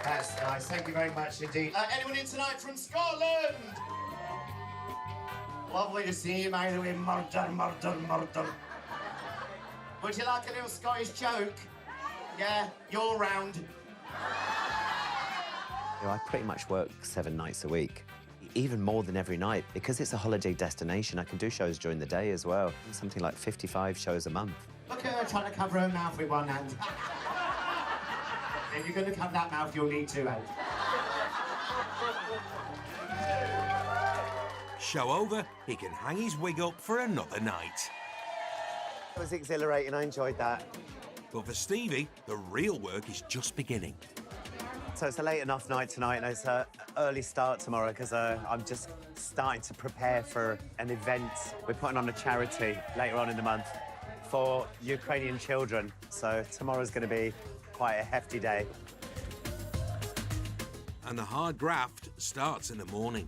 That's nice. Thank you very much indeed. Anyone in tonight from Scotland? Lovely to see you, by the way. Murder, murder, murder. Would you like a little Scottish joke? Yeah, you're round. I pretty much work 7 nights a week, even more than every night. Because it's a holiday destination, I can do shows during the day as well. Something like 55 shows a month. Look at her trying to cover her mouth with one hand. If you're going to cover that mouth, you'll need 2 hands. Show over, he can hang his wig up for another night. It was exhilarating, I enjoyed that. But for Stevie, the real work is just beginning. So it's a late enough night tonight, and it's an early start tomorrow because I'm just starting to prepare for an event. We're putting on a charity later on in the month for Ukrainian children. So tomorrow's going to be quite a hefty day. And the hard graft starts in the morning.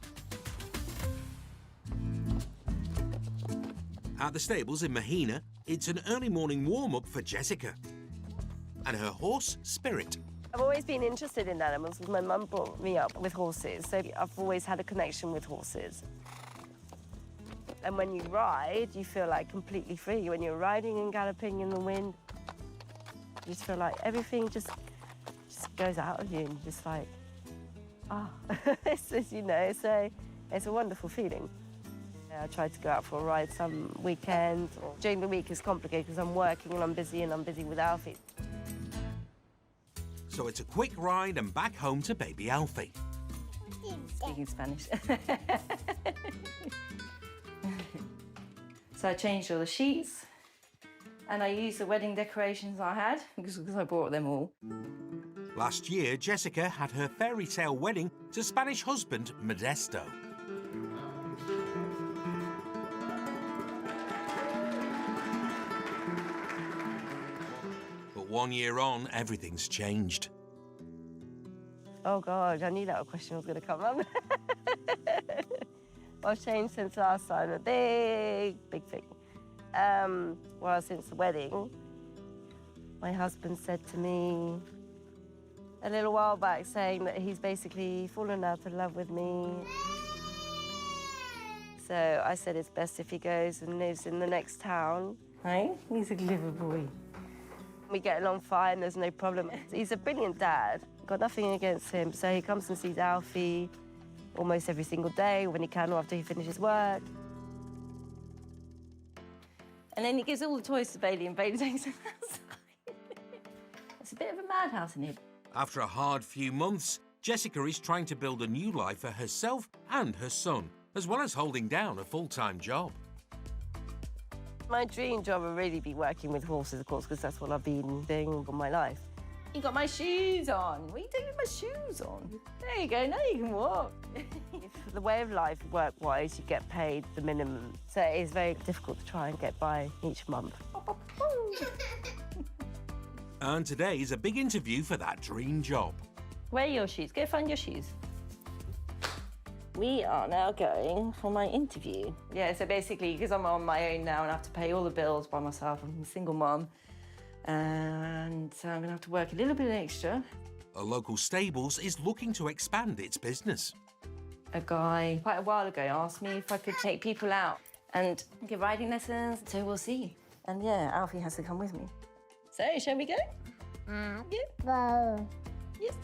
At the stables in Mahina, it's an early morning warm-up for Jessica and her horse, Spirit. I've always been interested in animals. My mum brought me up with horses, so I've always had a connection with horses. And when you ride, you feel like completely free. When you're riding and galloping in the wind, you just feel like everything just goes out of you and just like, it's just, you know, so it's a wonderful feeling. I try to go out for a ride some weekends. Or during the week it's complicated because I'm working and I'm busy with Alfie. So it's a quick ride and back home to baby Alfie. Speaking Spanish. So I changed all the sheets and I used the wedding decorations I had because I bought them all. Last year, Jessica had her fairy tale wedding to Spanish husband Modesto. But 1 year on, everything's changed. Oh God, I knew that question was going to come up. I've changed since last time, a big thing. Well, since the wedding, my husband said to me a little while back saying that he's basically fallen out of love with me. So I said it's best if he goes and lives in the next town. Hey, he's a clever boy. We get along fine, there's no problem. He's a brilliant dad, got nothing against him. So he comes and sees Alfie almost every single day when he can or after he finishes work. And then he gives all the toys to Bailey and Bailey takes them outside. It's a bit of a madhouse in here. After a hard few months, Jessica is trying to build a new life for herself and her son, as well as holding down a full-time job. My dream job would really be working with horses, of course, because that's what I've been doing all my life. You got my shoes on. What are you doing with my shoes on? There you go, now you can walk. The way of life, work-wise, you get paid the minimum. So it is very difficult to try and get by each month. And today is a big interview for that dream job. Where are your shoes? Go find your shoes. We are now going for my interview. Yeah, so basically, because I'm on my own now and I have to pay all the bills by myself, I'm a single mum, and so I'm going to have to work a little bit extra. A local stables is looking to expand its business. A guy quite a while ago asked me if I could take people out and give riding lessons, so we'll see. And yeah, Alfie has to come with me. So, shall we go? Yeah. Yes.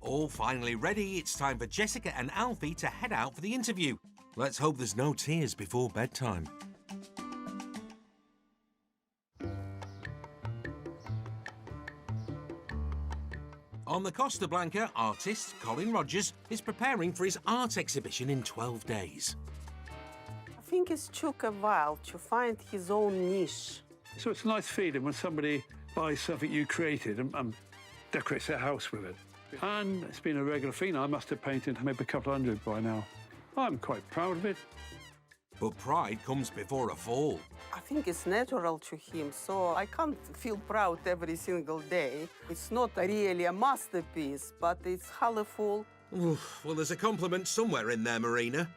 All finally ready, it's time for Jessica and Alfie to head out for the interview. Let's hope there's no tears before bedtime. On the Costa Blanca, artist Colin Rogers is preparing for his art exhibition in 12 days. I think it took a while to find his own niche. So it's a nice feeling when somebody buys something you created and decorates their house with it. And it's been a regular thing. I must have painted maybe a couple of hundred by now. I'm quite proud of it. But pride comes before a fall. I think it's natural to him, so I can't feel proud every single day. It's not really a masterpiece, but it's colorful. Oof, well, there's a compliment somewhere in there, Marina.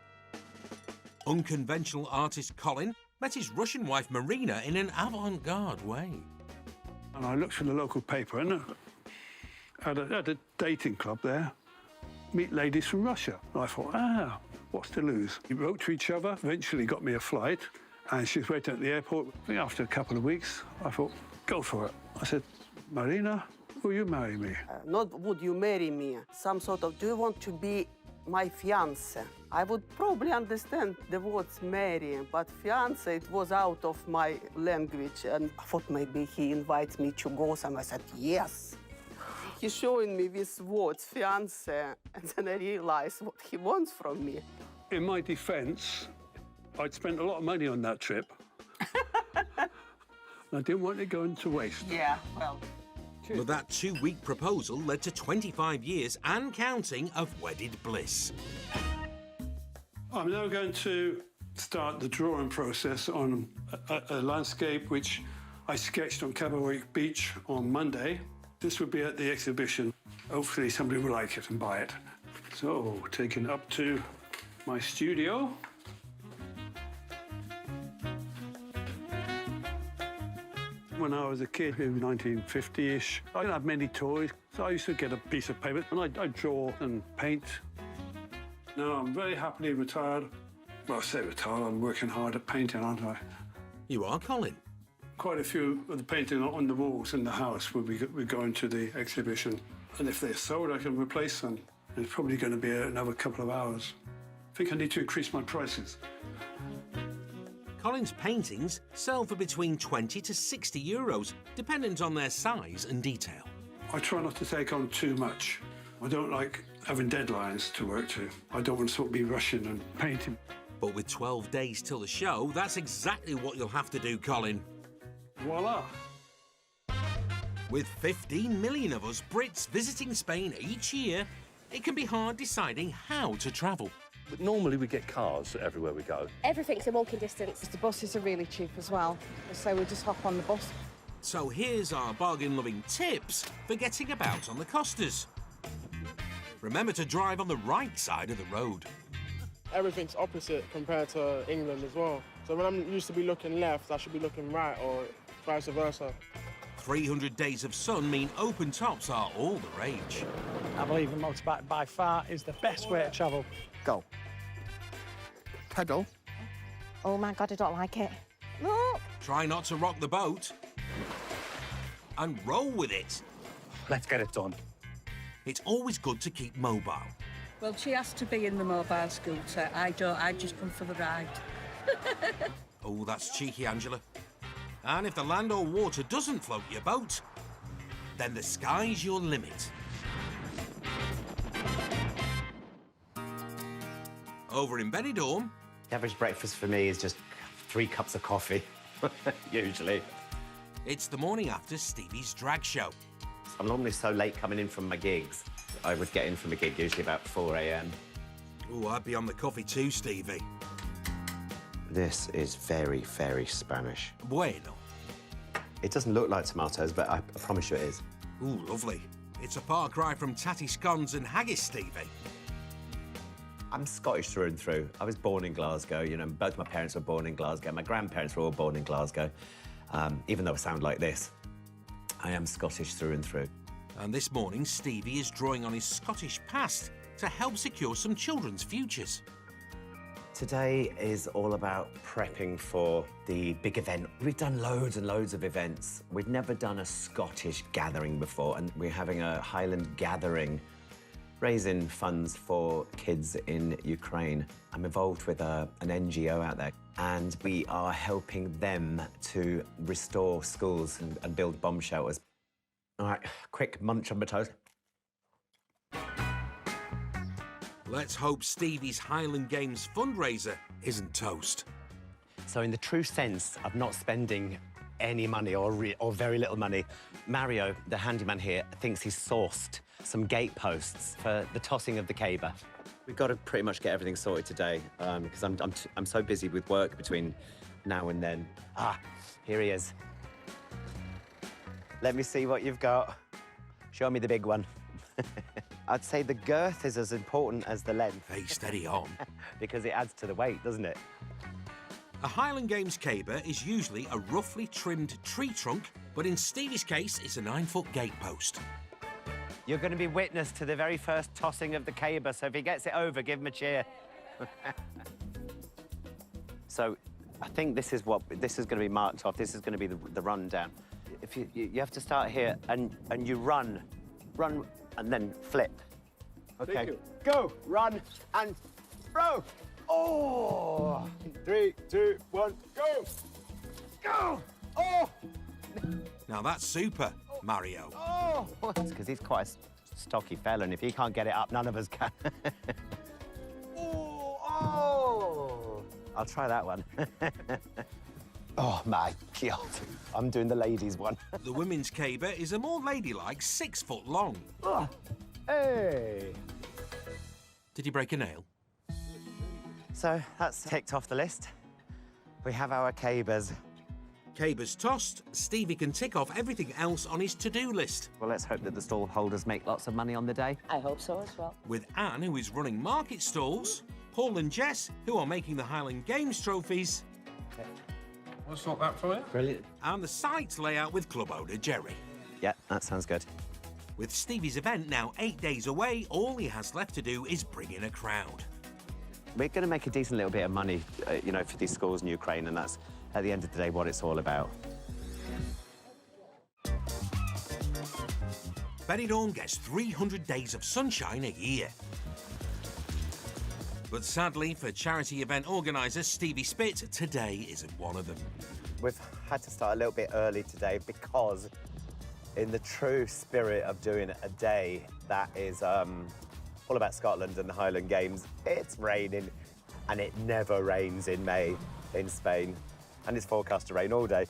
Unconventional artist Colin met his Russian wife Marina in an avant-garde way. And I looked through the local paper and at a dating club there, meet ladies from Russia. And I thought, what's to lose? We wrote to each other, eventually got me a flight, And she was waiting at the airport. I think after a couple of weeks, I thought, go for it. I said, Marina, will you marry me? Not would you marry me, some sort of, do you want to be my fiancé? I would probably understand the words marry, but fiancé, it was out of my language. And I thought maybe he invites me to go somewhere. I said, yes. He's showing me these words, fiancé, and then I realized what he wants from me. In my defense, I'd spent a lot of money on that trip. And I didn't want it going to waste. Yeah, well. But that 2-week proposal led to 25 years and counting of wedded bliss. I'm now going to start the drawing process on a landscape which I sketched on Cabaret Beach on Monday. This would be at the exhibition. Hopefully somebody will like it and buy it. So, taking it up to my studio. When I was a kid, in 1950-ish, I didn't have many toys, so I used to get a piece of paper and I'd draw and paint. Now I'm very happily retired. Well, I say retired, I'm working hard at painting, aren't I? You are, Colin. Quite a few of the painting on the walls in the house will be going to the exhibition. And if they're sold, I can replace them. It's probably going to be another couple of hours. I think I need to increase my prices. Colin's paintings sell for between 20 to 60 euros, dependent on their size and detail. I try not to take on too much. I don't like having deadlines to work to. I don't want to sort of be rushing and painting. But with 12 days till the show, that's exactly what you'll have to do, Colin. Voila! With 15 million of us Brits visiting Spain each year, it can be hard deciding how to travel. But normally we get cars everywhere we go. Everything's in walking distance. The buses are really cheap as well, so we just hop on the bus. So here's our bargain-loving tips for getting about on the Costas. Remember to drive on the right side of the road. Everything's opposite compared to England as well. So when I'm used to be looking left, I should be looking right, or vice versa. 300 days of sun mean open tops are all the rage. I believe a motorbike by far is the best way to travel. Go. Pedal. Oh my God, I don't like it. Look! Try not to rock the boat. And roll with it. Let's get it done. It's always good to keep mobile. Well, she has to be in the mobile scooter. I don't. I just come for the ride. Oh, that's cheeky, Angela. And if the land or water doesn't float your boat, then the sky's your limit. Over in Benidorm... The average breakfast for me is just 3 cups of coffee, usually. It's the morning after Stevie's drag show. I'm normally so late coming in from my gigs. I would get in from a gig usually about 4 a.m. Oh, I'd be on the coffee too, Stevie. This is very, very Spanish. Bueno. It doesn't look like tomatoes, but I promise you it is. Ooh, lovely. It's a far cry from tatty scones and haggis, Stevie. I'm Scottish through and through. I was born in Glasgow. You know, both my parents were born in Glasgow. My grandparents were all born in Glasgow. Even though I sound like this, I am Scottish through and through. And this morning, Stevie is drawing on his Scottish past to help secure some children's futures. Today is all about prepping for the big event. We've done loads and loads of events. We've never done a Scottish gathering before, and we're having a Highland gathering, raising funds for kids in Ukraine. I'm involved with an NGO out there, and we are helping them to restore schools and build bomb shelters. All right, quick munch on my toast. Let's hope Stevie's Highland Games fundraiser isn't toast. So in the true sense of not spending any money or very little money, Mario, the handyman here, thinks he's sourced some gate posts for the tossing of the caber. We've got to pretty much get everything sorted today because I'm so busy with work between now and then. Ah, here he is. Let me see what you've got. Show me the big one. I'd say the girth is as important as the length. Hey, steady on. Because it adds to the weight, doesn't it? A Highland Games caber is usually a roughly trimmed tree trunk, but in Stevie's case, it's a 9-foot gate post. You're going to be witness to the very first tossing of the caber, so if he gets it over, give him a cheer. So I think this is going to be marked off. This is going to be the rundown. If you have to start here and you run, and then flip. Okay. Thank you. Go, run, and throw. Oh! 3, 2, 1, go! Go! Oh! Now that's super, Mario. Oh! It's because he's quite a stocky fella, and if he can't get it up, none of us can. Oh! I'll try that one. Oh, my God. I'm doing the ladies' one. The women's caber is a more ladylike 6 foot long. Oh. Hey! Did you break a nail? So that's ticked off the list. We have our cabers. Cabers tossed, Stevie can tick off everything else on his to-do list. Well, let's hope that the stall holders make lots of money on the day. I hope so as well. With Anne, who is running market stalls, Paul and Jess, who are making the Highland Games trophies. We'll sort that for you. Brilliant. And the site layout with club owner Jerry. Yeah, that sounds good. With Stevie's event now 8 days away, all he has left to do is bring in a crowd. We're going to make a decent little bit of money, you know, for these schools in Ukraine, and that's, at the end of the day, what it's all about. Benidorm gets 300 days of sunshine a year. But sadly, for charity event organiser Stevie Spitt, today isn't one of them. We've had to start a little bit early today because, in the true spirit of doing a day that is all about Scotland and the Highland Games, it's raining, and it never rains in May in Spain, and it's forecast to rain all day.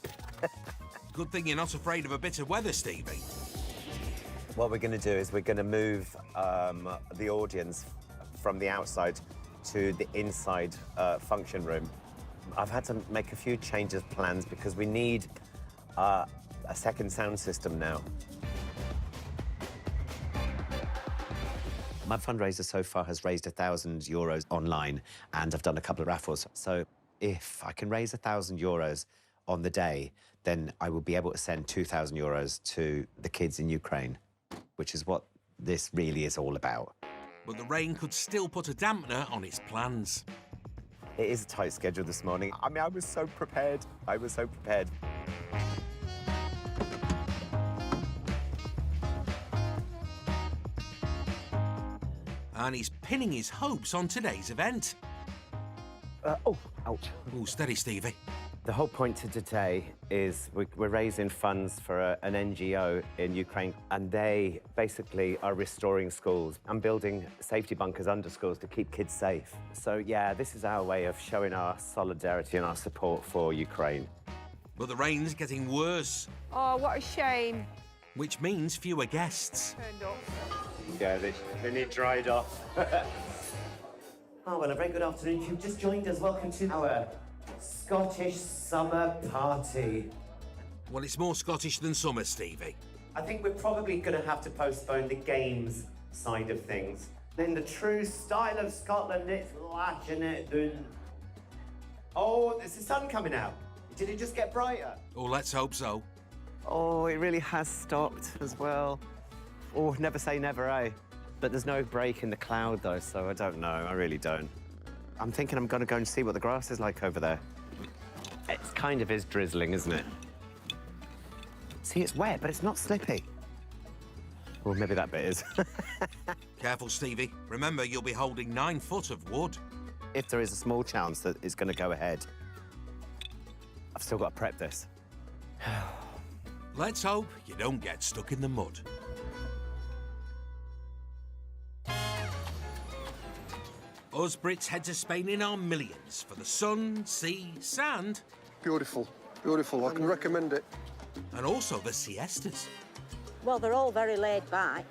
Good thing you're not afraid of a bit of weather, Stevie. What we're going to do is we're going to move the audience from the outside to the inside function room. I've had to make a few changes plans because we need a second sound system now. My fundraiser so far has raised €1,000 online, and I've done a couple of raffles. So if I can raise €1,000 on the day, then I will be able to send €2,000 to the kids in Ukraine, which is what this really is all about. But the rain could still put a dampener on his plans. It is a tight schedule this morning. I mean, I was so prepared. I was so prepared. And he's pinning his hopes on today's event. Oh, ouch. Oh, steady, Stevie. The whole point to today is we're raising funds for an NGO in Ukraine, and they basically are restoring schools and building safety bunkers under schools to keep kids safe. So, yeah, this is our way of showing our solidarity and our support for Ukraine. But the rain's getting worse, Oh, what a shame. which means fewer guests. Yeah, they need dried off. Oh, well, a very good afternoon. If you've just joined us, welcome to our Scottish summer party. Well, it's more Scottish than summer, Stevie. I think we're probably going to have to postpone the games side of things. In the true style of Scotland, it's lashing it down. Oh, there's the sun coming out. Did it just get brighter? Oh, let's hope so. Oh, it really has stopped as well. Oh, never say never, eh? But there's no break in the cloud, though, so I don't know. I really don't. I'm thinking I'm going to go and see what the grass is like over there. It kind of is drizzling, isn't it? See, it's wet, but it's not slippy. Well, maybe that bit is. Careful, Stevie. Remember, you'll be holding 9 foot of wood. If there is a small chance that it's going to go ahead, I've still got to prep this. Let's hope you don't get stuck in the mud. Us Brits head to Spain in our millions for the sun, sea, sand. Beautiful, beautiful. I can recommend it. And also the siestas. Well, they're all very laid back.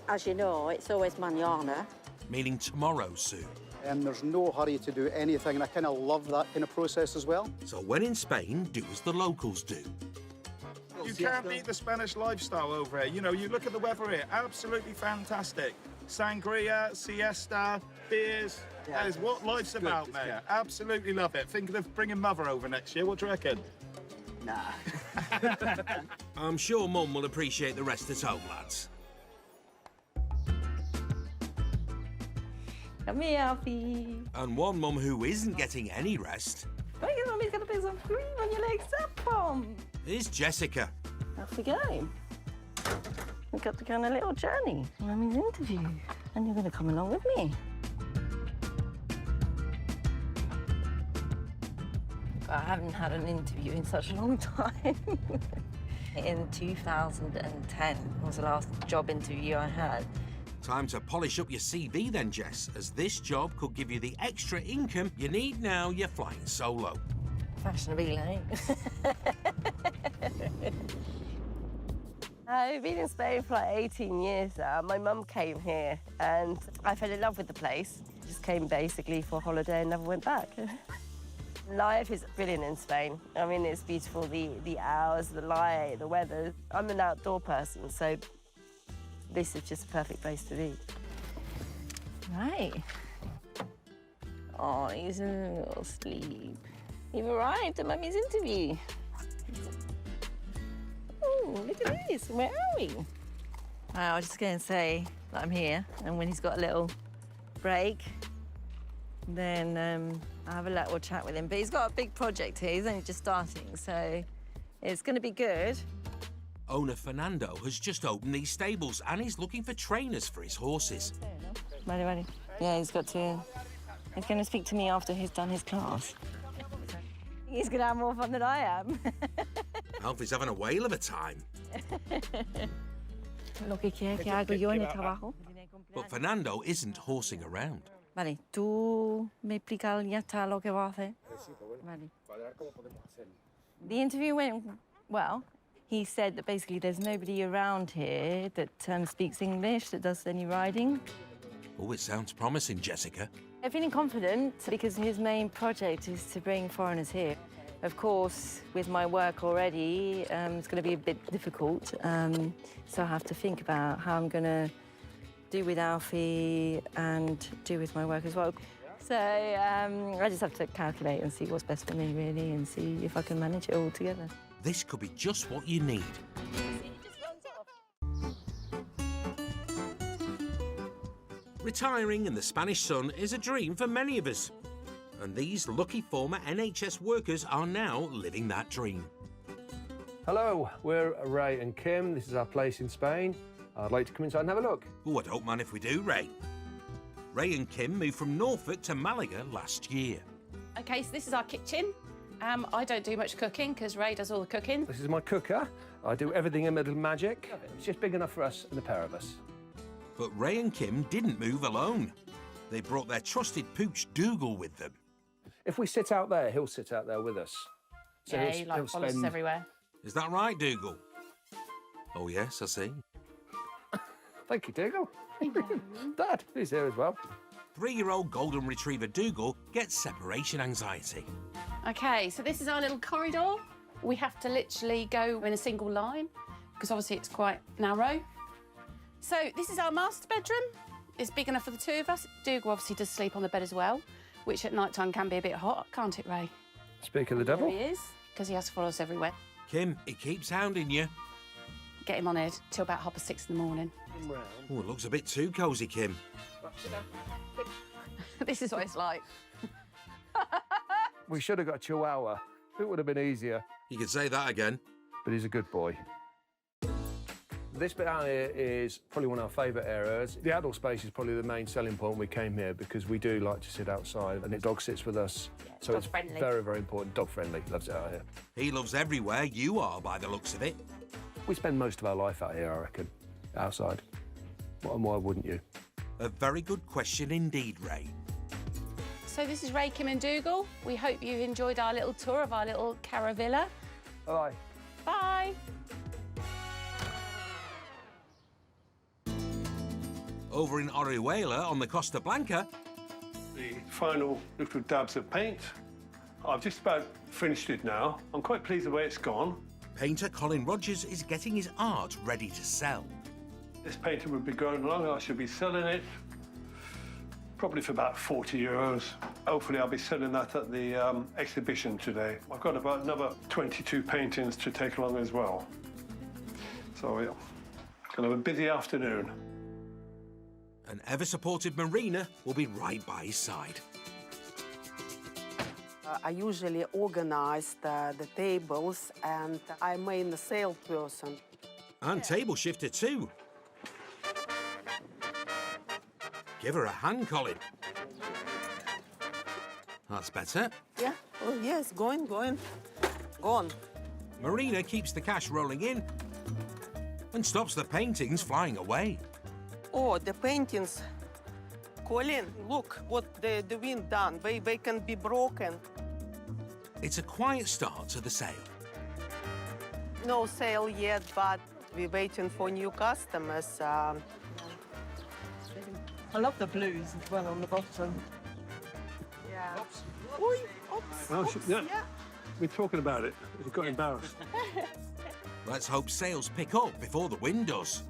As you know, it's always mañana. Meaning tomorrow, Sue. And there's no hurry to do anything, and I kind of love that kind of process as well. So when in Spain, do as the locals do. You can't beat the Spanish lifestyle over here. You know, you look at the weather here, absolutely fantastic. Sangria, siesta, beers. Yeah. That is what life's about, mate. Yeah. Absolutely love it. Thinking of bringing Mother over next year. What do you reckon? Nah. I'm sure Mum will appreciate the rest at home, lads. Come here, Alfie. And one mum who isn't getting any rest. Bring it there's a flea on your legs up on. Here's Jessica. Off we go. We've got to go on a little journey. Mummy's interview. And you're going to come along with me. I haven't had an interview in such a long time. In 2010 was the last job interview I had. Time to polish up your CV then, Jess, as this job could give you the extra income you need now you're flying solo. Fashionably, eh? I've been in Spain for like 18 years now. My mum came here and I fell in love with the place. Just came basically for a holiday and never went back. Life is brilliant in Spain. I mean, it's beautiful, the hours, the light, the weather. I'm an outdoor person, so this is just a perfect place to be. Right. Oh, he's in a little sleep. You've arrived at Mummy's interview. Oh, look at this. Where are we? I was just going to say that I'm here, and when he's got a little break, then I'll have a little chat with him. But he's got a big project here. He's only just starting, so it's going to be good. Owner Fernando has just opened these stables and he's looking for trainers for his horses. Ready. Yeah, he's going to speak to me after he's done his class. He's going to have more fun than I am. Alfie's having a whale of a time. Lo que quiere que hago yo en el trabajo. But Fernando isn't horsing around. Vale, tú me explicas ya está lo que va a hacer. Vale. The interview went well. He said that basically there's nobody around here that speaks English, that does any riding. Oh, it sounds promising, Jessica. I'm feeling confident because his main project is to bring foreigners here. Of course, with my work already, it's going to be a bit difficult. So I have to think about how I'm going to do with Alfie and do with my work as well. So I just have to calculate and see what's best for me, really, and see if I can manage it all together. This could be just what you need. Retiring in the Spanish sun is a dream for many of us. And these lucky former NHS workers are now living that dream. Hello, we're Ray and Kim. This is our place in Spain. I'd like to come inside and have a look. Oh, I don't mind if we do, Ray. Ray and Kim moved from Norfolk to Malaga last year. OK, so this is our kitchen. I don't do much cooking because Ray does all the cooking. This is my cooker. I do everything in little magic. It's just big enough for us and the pair of us. But Ray and Kim didn't move alone. They brought their trusted pooch Dougal with them. If we sit out there, he'll sit out there with us. So yeah, he follows us everywhere. Is that right, Dougal? Oh, yes, I see. Thank you, Dougal. Dad, he's here as well. 3-year-old golden retriever Dougal gets separation anxiety. OK, so this is our little corridor. We have to literally go in a single line because obviously it's quite narrow. So this is our master bedroom. It's big enough for the two of us. Dougal obviously does sleep on the bed as well, which at night time can be a bit hot, can't it, Ray? Speak of the devil. There he is, because he has to follow us everywhere. Kim, he keeps hounding you. Get him on it till about 6:30 in the morning. Oh, it looks a bit too cosy, Kim. This is what it's like. We should have got a chihuahua. It would have been easier. You could say that again. But he's a good boy. This bit out here is probably one of our favourite areas. The adult space is probably the main selling point when we came here because we do like to sit outside and the dog sits with us. Yeah, so it's friendly. Very, very important. Dog friendly. Loves it out here. He loves everywhere you are by the looks of it. We spend most of our life out here, I reckon, outside. And why wouldn't you? A very good question indeed, Ray. So this is Ray, Kim and Dougal. We hope you enjoyed our little tour of our little caravilla. Bye. Bye. Over in Orihuela on the Costa Blanca. The final little dabs of paint. I've just about finished it now. I'm quite pleased the way it's gone. Painter Colin Rogers is getting his art ready to sell. This painting will be going along. I should be selling it probably for about €40. Hopefully I'll be selling that at the exhibition today. I've got about another 22 paintings to take along as well. So, yeah, gonna have a busy afternoon. An ever-supportive Marina will be right by his side. I usually organize the tables, and I'm main the salesperson. And table shifter too. Give her a hand, Colin. That's better. Yeah, oh yes, going. Gone. Marina keeps the cash rolling in and stops the paintings flying away. Oh, the paintings. Colin, look what the wind done. They can be broken. It's a quiet start to the sale. No sale yet, but we're waiting for new customers. I love the blues as well on the bottom. Yeah. Yeah. We're talking about it. We got embarrassed. Let's hope sales pick up before the wind does.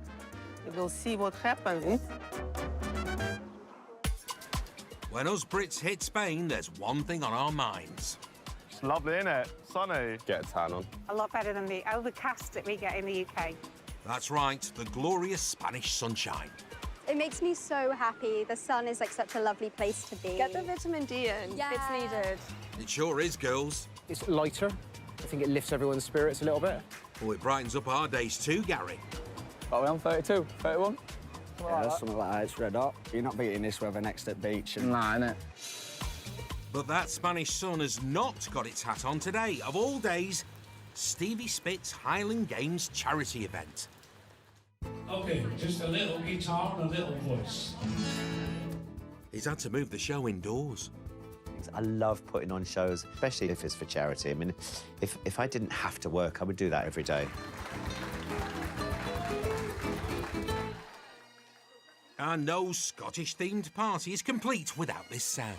We'll see what happens. When us Brits hit Spain, there's one thing on our minds. It's lovely, isn't it? Sunny. Get a tan on. A lot better than the overcast that we get in the UK. That's right, the glorious Spanish sunshine. It makes me so happy. The sun is like such a lovely place to be. Get the vitamin D in. Yeah. It's needed. It sure is, girls. It's lighter. I think it lifts everyone's spirits a little bit. Oh, it brightens up our days too, Gary. What are we on, 32, 31? Yeah, something like that. It's red hot. You're not beating this weather next at beach. And... Nah, innit? But that Spanish sun has not got its hat on today. Of all days, Stevie Spit's Highland Games charity event. OK, just a little guitar and a little voice. He's had to move the show indoors. I love putting on shows, especially if it's for charity. I mean, if I didn't have to work, I would do that every day. And no Scottish-themed party is complete without this sound.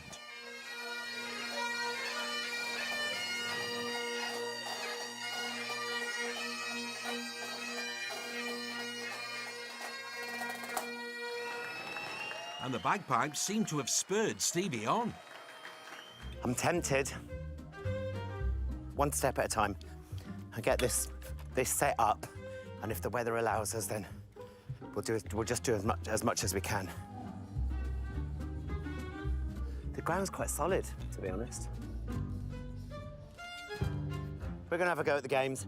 And the bagpipes seem to have spurred Stevie on. I'm tempted. One step at a time. I get this set up, and if the weather allows us, then we'll just do as much as we can. The ground's quite solid, to be honest. We're gonna have a go at the games.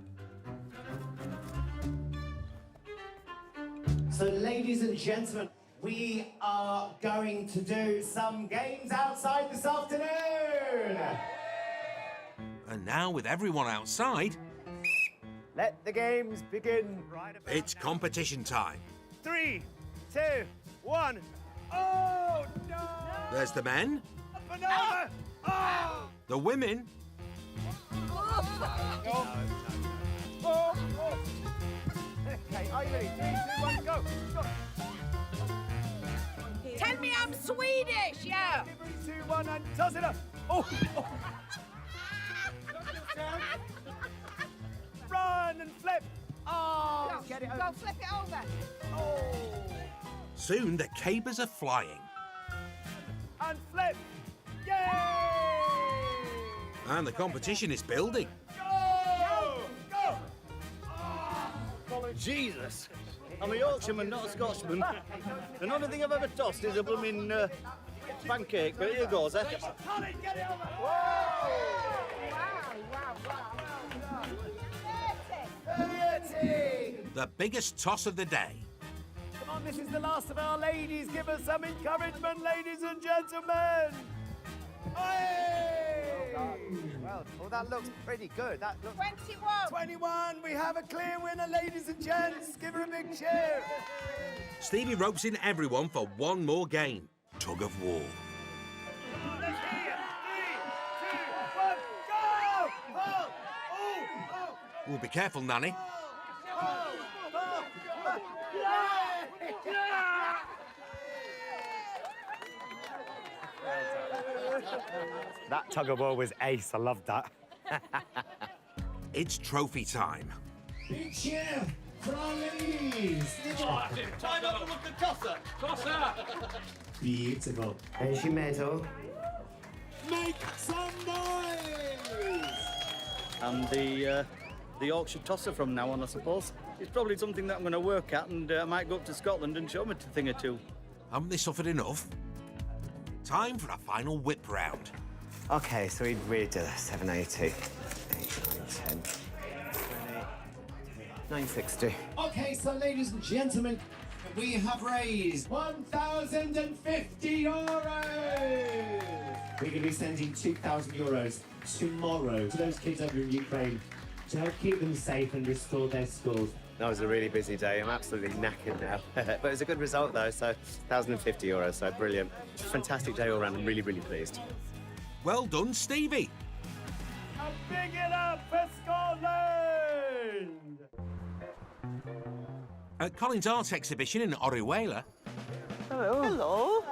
So, ladies and gentlemen, we are going to do some games outside this afternoon. And now, with everyone outside, let the games begin. It's competition time. 3, 2, 1. Oh, no! There's the men. Up and over! Oh! The women. Oh. Okay, are you ready? 3, 2, 1, go! Tell me I'm Swedish, yeah. 3, 2, 1, and toss it up. Oh! Run and flip. Oh! Go, Get it go over. flip it over. Oh! Soon the capers are flying. And flip. Yay! And the competition is building. Go! Go! Jesus! I'm a Yorkshireman, not a Scotsman. And the only thing I've ever tossed is a blooming pancake. But here goes, eh? Colin, get it over. The biggest toss of the day. Come on, this is the last of our ladies. Give us some encouragement, ladies and gentlemen. Well, that looks pretty good. That looks... 21. 21. We have a clear winner, ladies and gents. Give her a big cheer. Stevie ropes in everyone for one more game. Tug of war. Let's hear 3, 2, 1, go! Oh! Oh! Well, be careful, Nanny. That tug of war was ace. I loved that. It's trophy time. Big cheer for our ladies. Time up and look at tosser. Tosser! Beautiful. There's your medal. Make some noise! I'm the Yorkshire tosser from now on, I suppose. It's probably something that I'm going to work at, and I might go up to Scotland and show them a thing or two. Haven't they suffered enough? Time for a final whip round. Okay, so we did 780, 8, 9, 10, 960. Okay, so ladies and gentlemen, we have raised €1,050. We're going to be sending €2,000 tomorrow to those kids over in Ukraine to help keep them safe and restore their schools. That was a really busy day. I'm absolutely knackered now. But it was a good result, though, so €1,050, so brilliant. Fantastic day all round. I'm really, really pleased. Well done, Stevie. And big it up for Scotland! At Colin's art exhibition in Orihuela, Hello. Hello.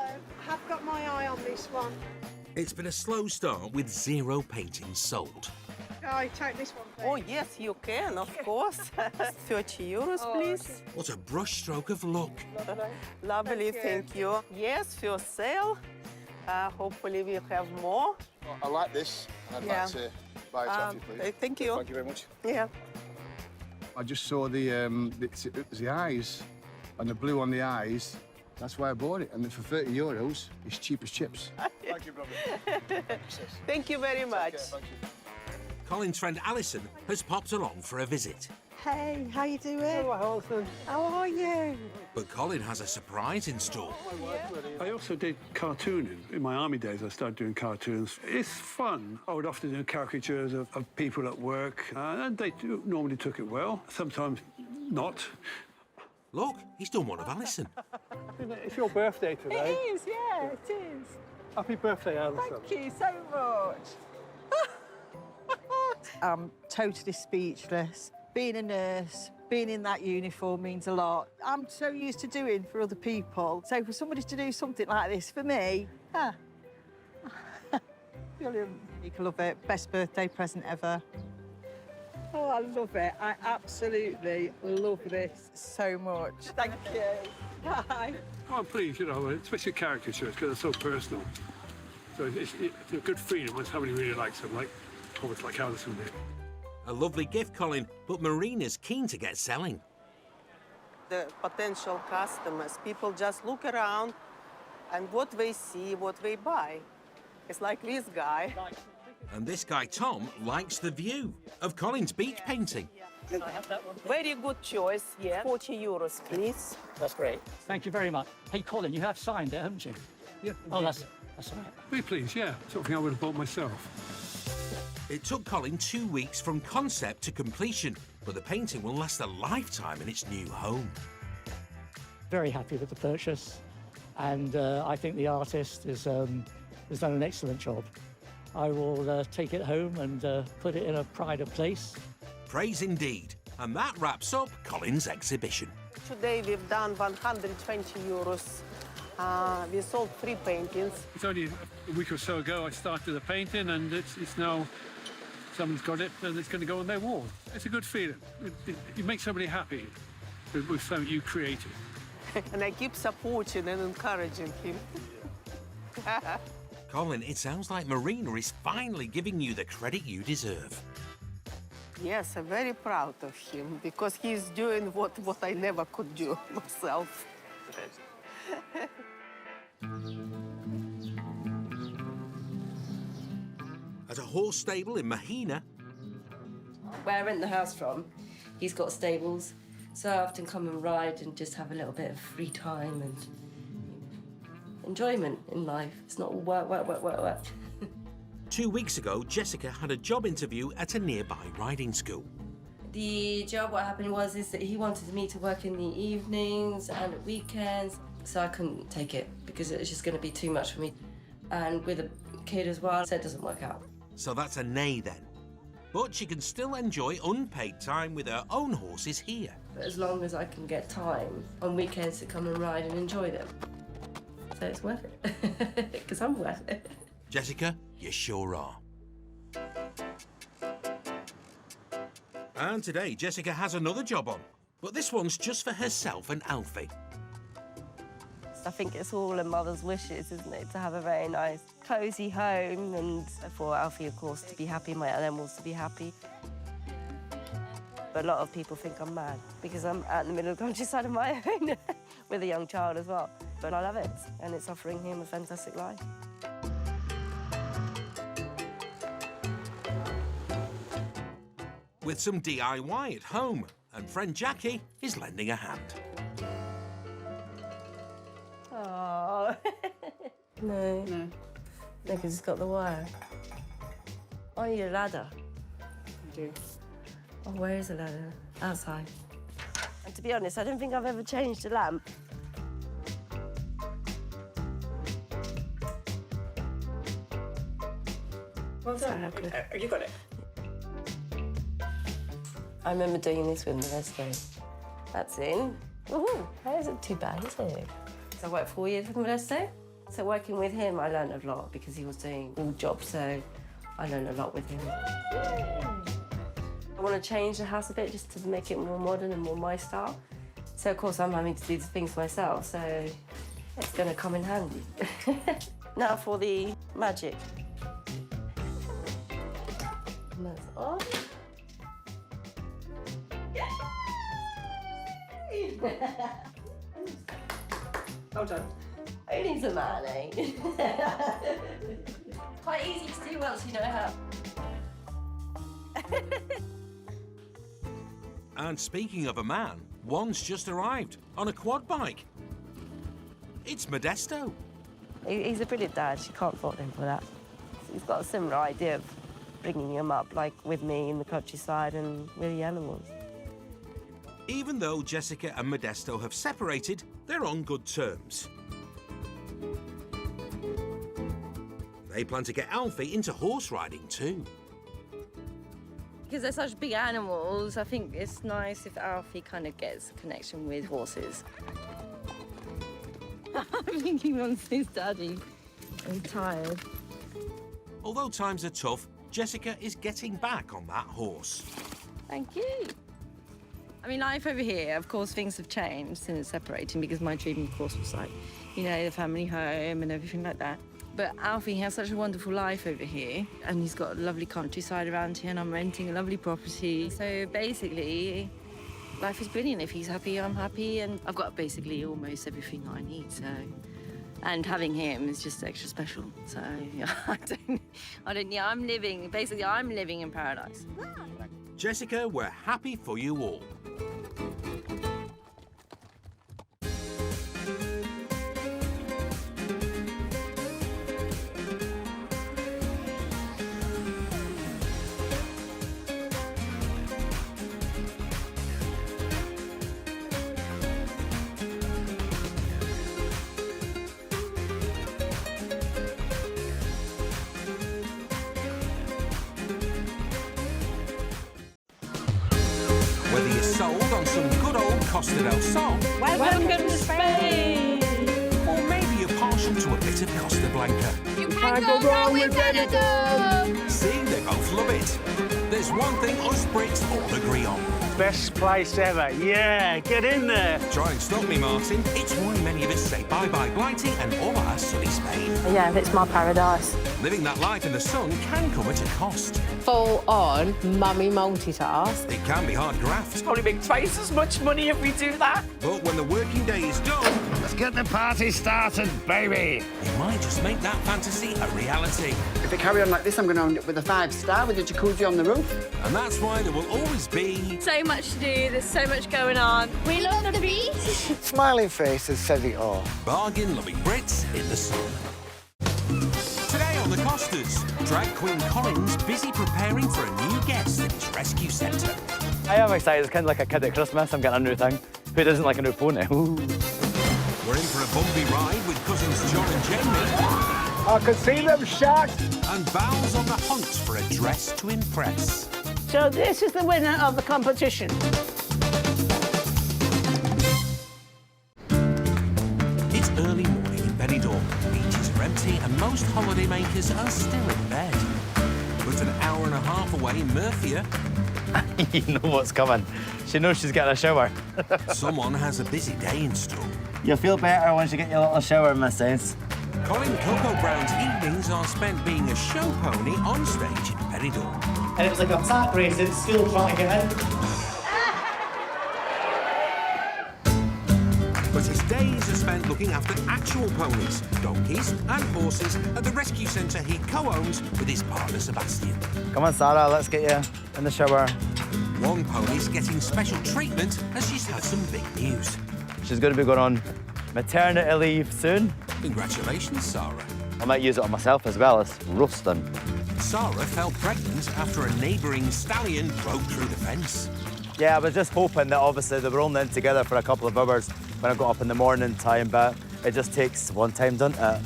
I've got my eye on this one. it's been a slow start with 0 paintings sold. Oh, take this one, please. Oh, yes, you can, of course. €30, please. What a brushstroke of luck. Lovely, thank you. Yes, for sale. Hopefully we'll have more. I like this, and I'd like to buy it off you, please. Thank you. Thank you very much. Yeah. I just saw the eyes and the blue on the eyes. That's why I bought it. And for €30, it's cheap as chips. Thank you, brother. Thank you very much. Thank you. Colin's friend Alison has popped along for a visit. Hey, how you doing? Hello, Alison. How are you? But Colin has a surprise in store. I also did cartooning. In my army days, I started doing cartoons. It's fun. I would often do caricatures of people at work, and they normally took it well, sometimes not. Look, he's done one of Alison. It's your birthday today. It is, yeah, it is. Happy birthday, Alison. Thank you so much. I'm totally speechless. Being a nurse, being in that uniform means a lot. I'm so used to doing for other people. So for somebody to do something like this for me, brilliant. You can love it. Best birthday present ever. Oh, I love it. I absolutely love this so much. Thank you. Bye. Oh, please, you know, especially caricatures, because they're so personal. So it's a good feeling when somebody really likes them, like almost like Alison did. A lovely gift, Colin, but Marina's keen to get selling. The potential customers, people just look around and what they see, what they buy. It's like this guy. And this guy, Tom, likes the view of Colin's beach painting. Very good choice, yeah. €40, please. That's great. Thank you very much. Hey, Colin, you have signed it, haven't you? Yeah. Oh, that's all right. Very pleased, yeah. Something I would have bought myself. It took Colin 2 weeks from concept to completion, but the painting will last a lifetime in its new home. Very happy with the purchase, and I think the artist has done an excellent job. I will take it home and put it in a pride of place. Praise indeed. And that wraps up Colin's exhibition. Today we've done €120. We sold 3 paintings. It's only a week or so ago I started the painting, and it's now someone's got it and it's going to go on their wall. It's a good feeling. You make somebody happy with something you created. And I keep supporting and encouraging him. Colin, it sounds like Marina is finally giving you the credit you deserve. Yes, I'm very proud of him because he's doing what I never could do myself. At a horse stable in Mahina, where I rent the house from, he's got stables, so I often come and ride and just have a little bit of free time and enjoyment in life. It's not all work, work, work, work, work. 2 weeks ago, Jessica had a job interview at a nearby riding school. The job, what happened was is that he wanted me to work in the evenings and at weekends, so I couldn't take it because it was just going to be too much for me. And with a kid as well, so it doesn't work out. So that's a nay then. But she can still enjoy unpaid time with her own horses here. But as long as I can get time on weekends to come and ride and enjoy them. So it's worth it, because I'm worth it. Jessica, you sure are. And today, Jessica has another job on, but this one's just for herself and Alfie. I think it's all a mother's wishes, isn't it, to have a very nice, cosy home, and for Alfie, of course, to be happy, my animals to be happy. But a lot of people think I'm mad because I'm out in the middle of the countryside of my own with a young child as well. But I love it, and it's offering him a fantastic life. with some DIY at home, and friend Jackie is lending a hand. Oh. No. No. No, because it's got the wire. Oh, you need a ladder. I do. Oh, where is the ladder? Outside. And to be honest, I don't think I've ever changed a lamp. Well done. You got it. I remember doing this with Modesto. That's in. Woohoo! That isn't too bad, is it? So I worked 4 years with Modesto. So working with him, I learned a lot because he was doing all jobs, so I learned a lot with him. I want to change the house a bit just to make it more modern and more my style. So of course I'm having to do the things myself, so it's going to come in handy. Now for the magic. And that's on. Well done. Who needs a man, eh? Quite easy to do once you know how. And speaking of a man, one's just arrived on a quad bike. It's Modesto. He's a brilliant dad. You can't fault him for that. He's got a similar idea of bringing him up, like with me in the countryside and with the animals. Even though Jessica and Modesto have separated, they're on good terms. They plan to get Alfie into horse riding too. Because they're such big animals, I think it's nice if Alfie kind of gets a connection with horses. I think he wants his daddy. I'm tired. Although times are tough, Jessica is getting back on that horse. Thank you. I mean, life over here, of course, things have changed since separating because my dream, of course, was like, you know, the family home and everything like that. But Alfie has such a wonderful life over here, and he's got a lovely countryside around here, and I'm renting a lovely property. So basically, life is brilliant. If he's happy, I'm happy, and I've got basically almost everything I need. So, and having him is just extra special. So yeah, I'm living in paradise. Jessica, we're happy for you all. Whether you're sold on some good old Costa del Sol, Welcome to Spain! or maybe you're partial to a bit of Costa Blanca. You can't go wrong with Benidorm! See, they both love it. There's one thing us Brits all agree on. Best place ever. Yeah, get in there. Try and stop me, Martin. It's why many of us say bye-bye Blighty and all our sunny Spain. Yeah, it's my paradise. Living that life in the sun can come at a cost. Full on mummy multitask. It can be hard graft. Probably make twice as much money if we do that. But when the working day is done, Let's get the party started, baby. it might just make that fantasy a reality. If it carry on like this, I'm going to end up with a 5-star with a jacuzzi on the roof. And that's why there will always be... So much to do, there's so much going on. We love the beach. Smiling faces says it all. Bargain-loving Brits in the sun. Today on the Costas, drag queen Colin's busy preparing for a new guest at his rescue centre. I am excited. It's kind of like a kid at Christmas. I'm getting a new thing. Who doesn't like a new pony? Ooh. We're in for a bumpy ride with cousins John and Jamie. I can see them shot. And Val's on the hunt for a dress to impress. So this is the winner of the competition. It's early morning in Benidorm. Beaches are empty and most holidaymakers are still in bed. But an hour and a half away in Murcia, You know what's coming. She knows she's getting a shower. someone has a busy day in store. You'll feel better once you get your little shower, missus. Colin Coco Brown's evenings are spent being a show pony on stage in Benidorm. And it was like a sack race at school trying to get in. But his days are spent looking after actual ponies, donkeys and horses at the rescue centre he co-owns with his partner Sebastian. Come on, Sarah, let's get you in the shower. One pony's getting special treatment as she's had some big news. She's going to be going on maternity leave soon. Congratulations, Sarah. I might use it on myself as well as roasting. Sarah fell pregnant after a neighbouring stallion broke through the fence. Yeah, I was just hoping that obviously they were only in together for a couple of hours when I got up in the morning time, but it just takes one time, doesn't it?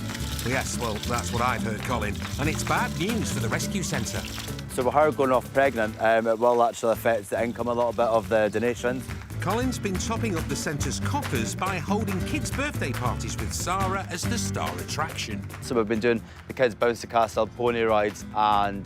Yes, well, that's what I've heard, Colin. And it's bad news for the rescue centre. So with her going off pregnant, it will actually affect the income a little bit of the donations. Colin's been topping up the centre's coffers by holding kids' birthday parties with Sarah as the star attraction. So we've been doing the kids' bouncy castle, pony rides, and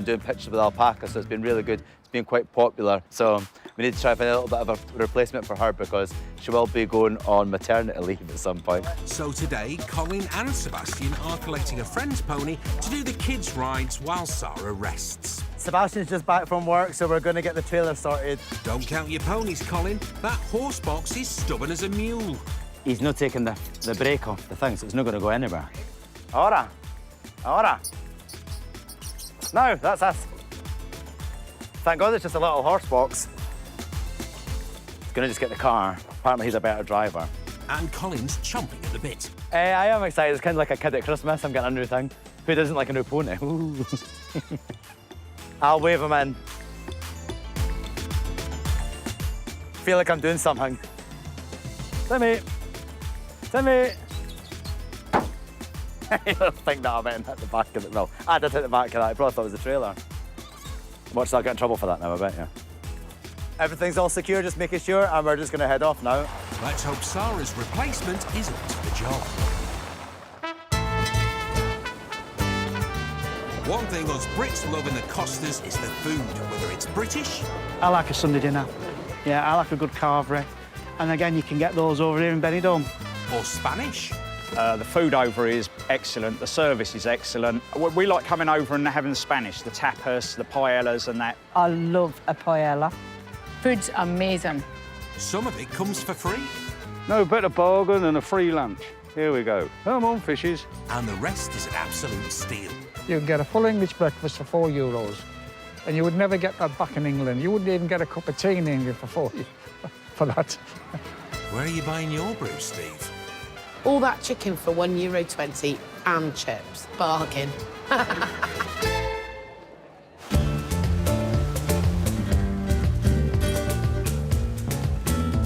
doing pictures with alpaca, so it's been really good. It's been quite popular, so we need to try and find a little bit of a replacement for her because she will be going on maternity leave at some point. So today, Colin and Sebastian are collecting a friend's pony to do the kids' rides while Sarah rests. Sebastian's just back from work, so we're going to get the trailer sorted. Don't count your ponies, Colin. That horse box is stubborn as a mule. He's not taking the brake off the thing, so it's not going to go anywhere. Ora! Ora! No, that's us. Thank God it's just a little horse box. He's going to just get the car. Apparently he's a better driver. And Colin's chomping at the bit. I am excited. It's kind of like a kid at Christmas. I'm getting a new thing. Who doesn't like a new pony? Ooh. I'll wave him in. Feel like I'm doing something. Timmy! Timmy! You don't think that I went and hit the back of it. No, I did hit the back of that. I probably thought it was a trailer. Watch, I'll get in trouble for that now, I bet you. Everything's all secure, just making sure, and we're just going to head off now. Let's hope Sarah's replacement is up to the job. One thing us Brits love in the Costas is the food, whether it's British... I like a Sunday dinner. Yeah, I like a good carvery. And again, you can get those over here in Benidorm. Or Spanish. The food over is excellent, the service is excellent. We like coming over and having the Spanish, the tapas, the paellas and that. I love a paella. Food's amazing. Some of it comes for free. No better bargain than a free lunch. Here we go. Come on, fishes. And the rest is an absolute steal. You can get a full English breakfast for €4. And you would never get that back in England. You wouldn't even get a cup of tea in England for that. Where are you buying your brew, Steve? All that chicken for €1.20 and chips. Bargain.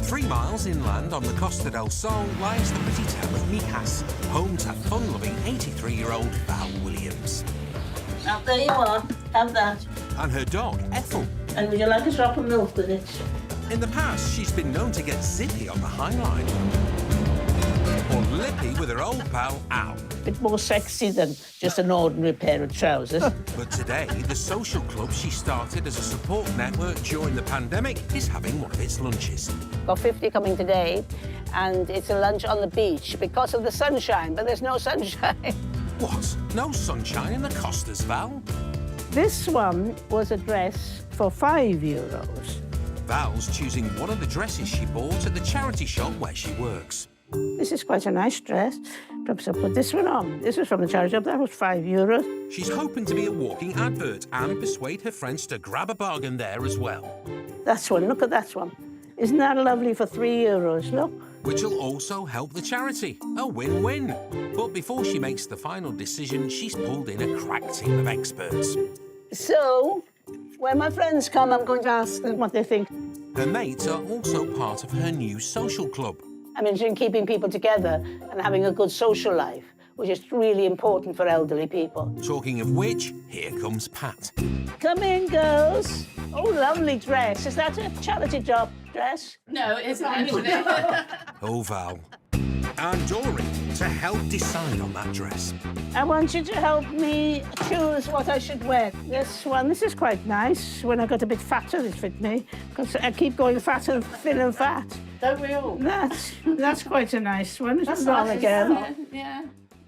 3 miles inland on the Costa del Sol lies the pretty town of Mijas, home to fun-loving 83-year-old Val Williams. Now, there you are. Have that. And her dog, Ethel. And would you like a drop of milk with it? In the past, she's been known to get zippy on the High Line. Or lippy with her old pal, Al. A bit more sexy than just an ordinary pair of trousers. But today, the social club she started as a support network during the pandemic is having one of its lunches. Got 50 coming today, and it's a lunch on the beach because of the sunshine, but there's no sunshine. What? No sunshine in the Costas, Val? This one was a dress for €5. Val's choosing one of the dresses she bought at the charity shop where she works. This is quite a nice dress. Perhaps I'll put this one on. This was from the charity shop. That was €5. She's hoping to be a walking advert and persuade her friends to grab a bargain there as well. That's one. Look at that one. Isn't that lovely for €3? Look. Which will also help the charity. A win-win. But before she makes the final decision, she's pulled in a crack team of experts. So, when my friends come, I'm going to ask them what they think. Her mates are also part of her new social club. I'm interested in keeping people together and having a good social life, which is really important for elderly people. Talking of which, here comes Pat. Come in, girls. Oh, lovely dress. Is that a charity job dress? No, it isn't actually. Oh, Val. And Dory to help decide on that dress. I want you to help me choose what I should wear. This one, this is quite nice. When I got a bit fatter, it fit me, because I keep going fat and thin and fat. Don't we all? That's quite a nice one. That's on nice, again. Yeah.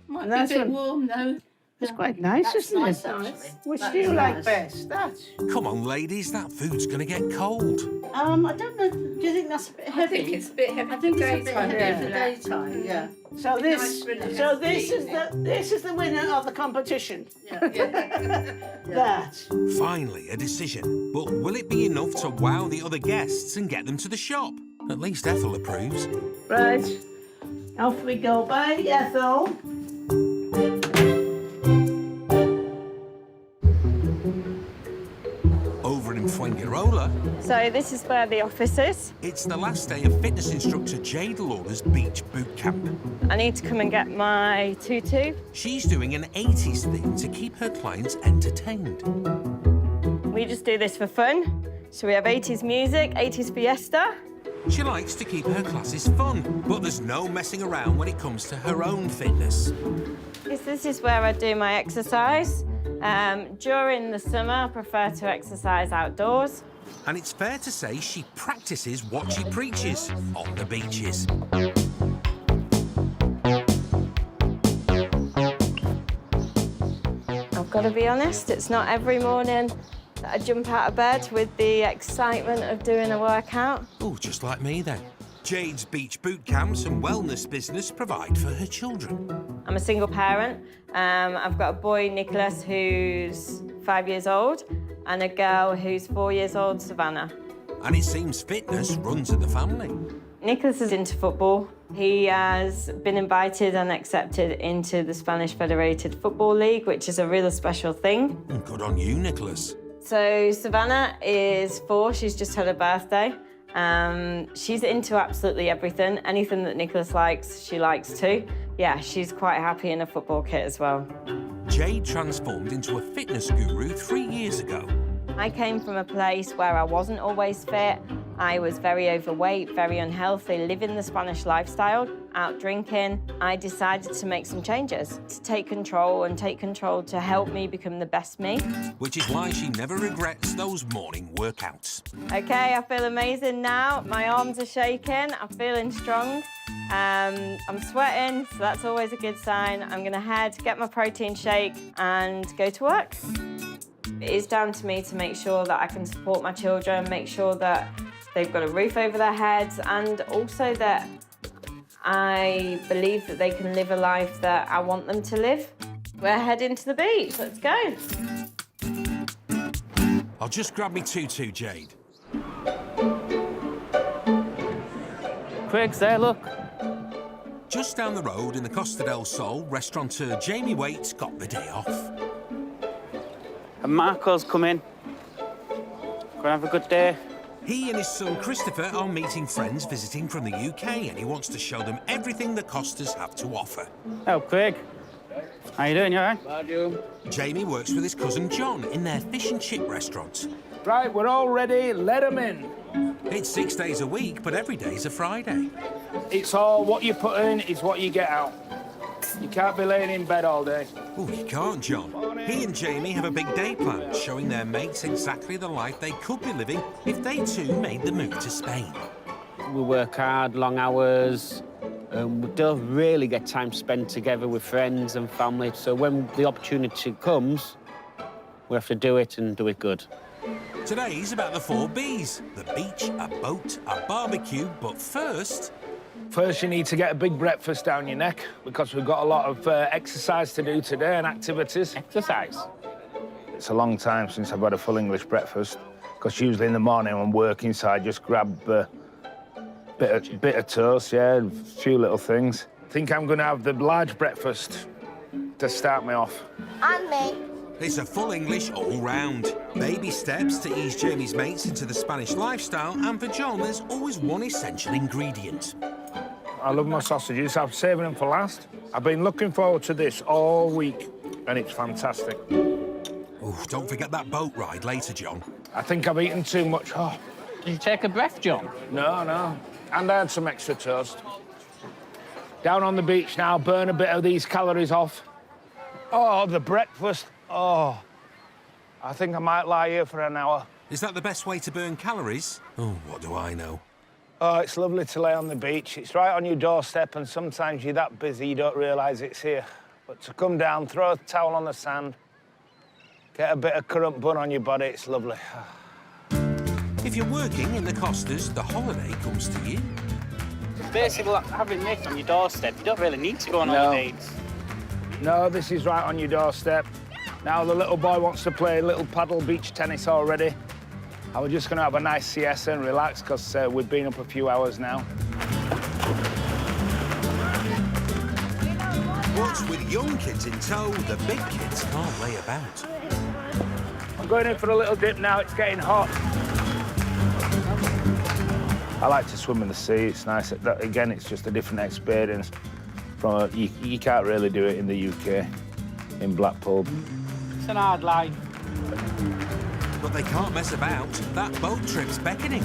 Might That's be a bit one. warm, though. It's quite nice, isn't it? Nice. Which do you like best? That? Come on, ladies, that food's going to get cold. I don't know. Do you think that's a bit heavy? I think it's a bit heavy. I think for it's a bit daytime, heavy for yeah. daytime. Yeah. So this is the winner of the competition. That. Finally, a decision. But will it be enough to wow the other guests and get them to the shop? At least Ethel approves. Right. Off we go. Bye, Ethel. Over in Fuengirola, So this is where the office is. it's the last day of fitness instructor Jade Lorna's beach boot camp. I need to come and get my tutu. She's doing an 80s thing to keep her clients entertained. We just do this for fun. So we have 80s music, 80s fiesta. She likes to keep her classes fun, but there's no messing around when it comes to her own fitness. This is where I do my exercise. During the summer, I prefer to exercise outdoors. And it's fair to say she practices what she preaches on the beaches. I've got to be honest, it's not every morning that I jump out of bed with the excitement of doing a workout. Oh, just like me then. Jade's beach boot camps and wellness business provide for her children. I'm a single parent. I've got a boy, Nicholas, who's 5 years old, and a girl who's 4 years old, Savannah. And it seems fitness runs in the family. Nicholas is into football. He has been invited and accepted into the Spanish Federated Football League, which is a really special thing. Good on you, Nicholas. So Savannah is 4, she's just had her birthday. She's into absolutely everything. Anything that Nicholas likes, she likes too. Yeah, she's quite happy in a football kit as well. Jade transformed into a fitness guru 3 years ago. I came from a place where I wasn't always fit. I was very overweight, very unhealthy, living the Spanish lifestyle, out drinking. I decided to make some changes, to take control to help me become the best me. Which is why she never regrets those morning workouts. Okay, I feel amazing now. My arms are shaking, I'm feeling strong. I'm sweating, so that's always a good sign. I'm gonna head, get my protein shake and go to work. It is down to me to make sure that I can support my children, make sure that they've got a roof over their heads, and also that I believe that they can live a life that I want them to live. We're heading to the beach, let's go. I'll just grab me tutu, Jade. Craig's there, look. Just down the road in the Costa del Sol, restaurateur Jamie Waite's got the day off. And Marco's come in. Gonna have a good day. He and his son Christopher are meeting friends visiting from the UK, and he wants to show them everything the Costas have to offer. Oh, Craig. How you doing, you all right? How do you? Jamie works with his cousin John in their fish and chip restaurant. Right, we're all ready. Let 'em in. It's 6 days a week, but every day's a Friday. It's all what you put in is what you get out. You can't be laying in bed all day. Oh, you can't, John. He and Jamie have a big day planned, showing their mates exactly the life they could be living if they too made the move to Spain. We work hard, long hours, and we don't really get time spent together with friends and family. So when the opportunity comes, we have to do it and do it good. Today's about the 4 Bs. The beach, a boat, a barbecue, but first... First, you need to get a big breakfast down your neck because we've got a lot of exercise to do today and activities. Exercise? It's a long time since I've had a full English breakfast because usually in the morning when I'm working, so I just grab a bit of toast, yeah, a few little things. I think I'm going to have the large breakfast to start me off. And me. It's a full English all-round. Baby steps to ease Jamie's mates into the Spanish lifestyle, and for John, there's always one essential ingredient. I love my sausages. I'm saving them for last. I've been looking forward to this all week, and it's fantastic. Oh, don't forget that boat ride later, John. I think I've eaten too much. Oh. Did you take a breath, John? No. And I had some extra toast. Down on the beach now, burn a bit of these calories off. Oh, the breakfast. Oh, I think I might lie here for an hour. Is that the best way to burn calories? Oh, what do I know? Oh, it's lovely to lay on the beach. It's right on your doorstep, and sometimes you're that busy you don't realise it's here. But to come down, throw a towel on the sand, get a bit of currant bun on your body, it's lovely. If you're working in the Costas, the holiday comes to you. Basically, like having this on your doorstep, you don't really need to go on No. holidays. No, this is right on your doorstep. Now the little boy wants to play little paddle beach tennis already. And we're just going to have a nice siesta and relax because we've been up a few hours now. What's with young kids in tow, the big kids can't lay about. I'm going in for a little dip now, it's getting hot. I like to swim in the sea, it's nice. Again, it's just a different experience. You can't really do it in the UK, in Blackpool. It's an hard life. But they can't mess about. That boat trip's beckoning.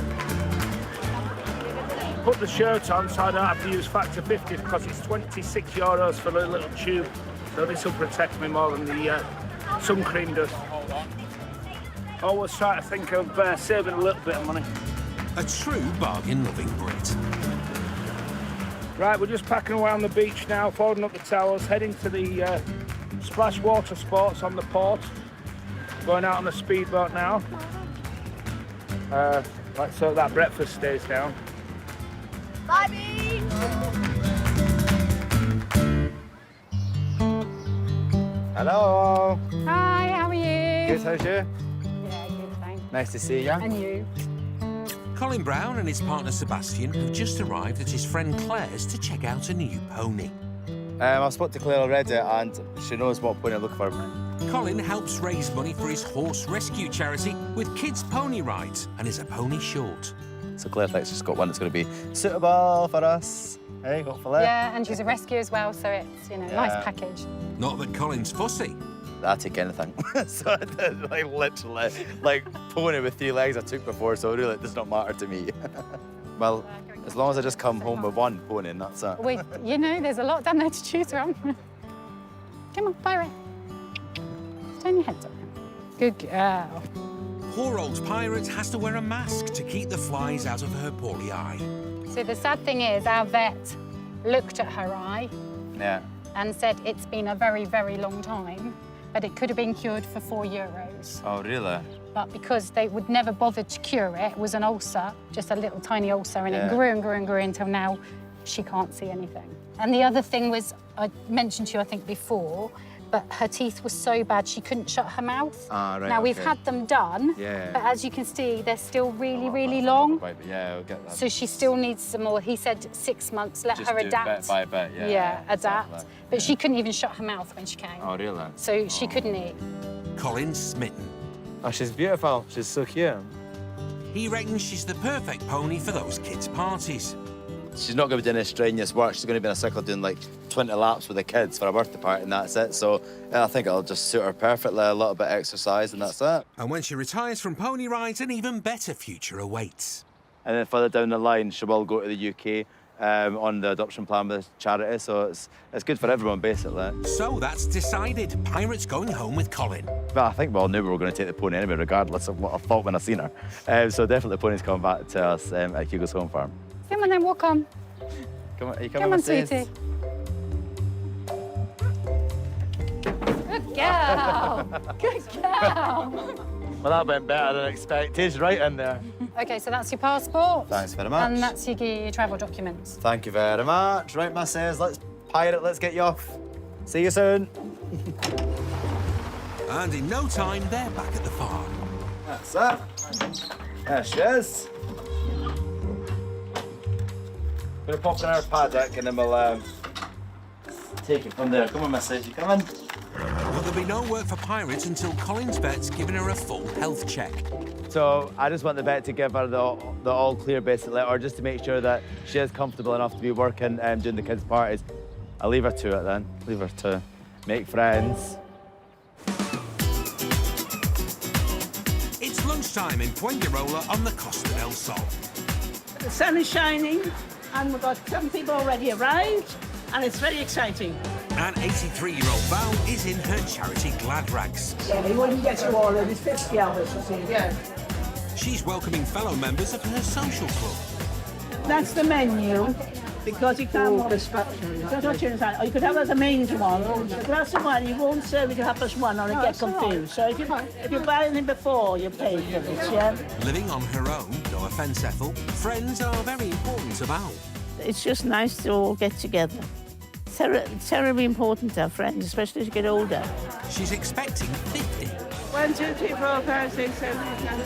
Put the shirt on so I don't have to use factor 50 because it's €26 for the little tube. So this will protect me more than the sun cream does. Always try to think of saving a little bit of money. A true bargain-loving Brit. Right, we're just packing away on the beach now, folding up the towels, heading to the splash water sports on the port. Going out on a speedboat now. Let's hope that breakfast stays down. Bye, Bee. Hello. Hi, how are you? Good, how's you? Yeah, good, thanks. Nice to see you. And you? Colin Brown and his partner Sebastian have just arrived at his friend Claire's to check out a new pony. I spoke to Claire already and she knows what pony I'm looking for. Colin helps raise money for his horse rescue charity with kids' pony rides and is a pony short. So Claire thinks she's got one that's going to be suitable for us. Hey, hopefully. Yeah, and she's a rescue as well, so it's, you know, nice package. Not that Colin's fussy. I take anything. So I did, like, literally, like, pony with 3 legs I took before, so really it does not matter to me. Well, as long as I just come home with one pony and that's it. Wait, you know, there's a lot down there to choose from. Come on, Pirate. Turn your head up. Good girl. Poor old Pirate has to wear a mask to keep the flies out of her poorly eye. So the sad thing is, our vet looked at her eye Yeah. and said it's been a very, very long time, but it could have been cured for €4. Oh, really? But because they would never bother to cure it, it was an ulcer, just a little tiny ulcer, and Yeah. it grew and grew and grew until now she can't see anything. And the other thing was, I mentioned to you, I think, before, but her teeth were so bad she couldn't shut her mouth. Ah, right, Now, we've okay. had them done, Yeah. but as you can see, they're still really, really long. Right, but yeah, I'll get that. So she still needs some more. He said 6 months, let Just her do it adapt. bit by bit, yeah. Yeah, adapt. exactly. But she couldn't even shut her mouth when she came. Oh, really? So she couldn't eat. Colin's smitten. Oh, she's beautiful. She's so cute. He reckons she's the perfect pony for those kids' parties. She's not going to be doing any strenuous work. She's going to be in a cycle doing like 20 laps with the kids for a birthday party and that's it. So yeah, I think it'll just suit her perfectly. A little bit of exercise and that's it. And when she retires from pony rides, an even better future awaits. And then further down the line, she will go to the UK on the adoption plan with the charity. So it's good for everyone, basically. So that's decided. Pirate's going home with Colin. But I think we all knew we were going to take the pony anyway, regardless of what I thought when I seen her. So definitely the pony's coming back to us at Hugo's Home Farm. Come on then, walk on. Come on, are you Come coming, on, Mercedes? sweetie. Good girl. Good girl. Well, that went better than expected, right in there. OK, so that's your passport. Thanks very much. And that's your travel documents. Thank you very much. Right, Mercedes, let's pirate, let's get you off. See you soon. And in no time, they're back at the farm. That's it. There she is. Gonna pop in our paddock and then we'll take it from there. Come on, Mercedes, you coming? But there'll be no work for Pirate until Colin's vet's given her a full health check. So I just want the vet to give her the all clear, basically, or just to make sure that she is comfortable enough to be working and doing the kids' parties. I'll leave her to it then. Leave her to make friends. It's lunchtime in Fuengirola on the Costa del Sol. The sun is shining, and we've got some people already arrived, and it's very exciting. And 83-year-old Val is in her charity glad rags. Yeah, they wouldn't get you all of these 50 hours, you see. Yeah. She's welcoming fellow members of her social club. That's the menu. because you can't want That's what you're saying. Or you could have as a main one. A glass of wine, you won't serve it to half one or you get confused. So if you buy anything before, you pay for it, yeah? Living on her own, no offence, Ethel, friends are very important to Val. It's just nice to all get together. Terribly important to have friends, especially as you get older. She's expecting 50. 1, 2, 3, 4, 5, 6, 7, 8, 9, 10.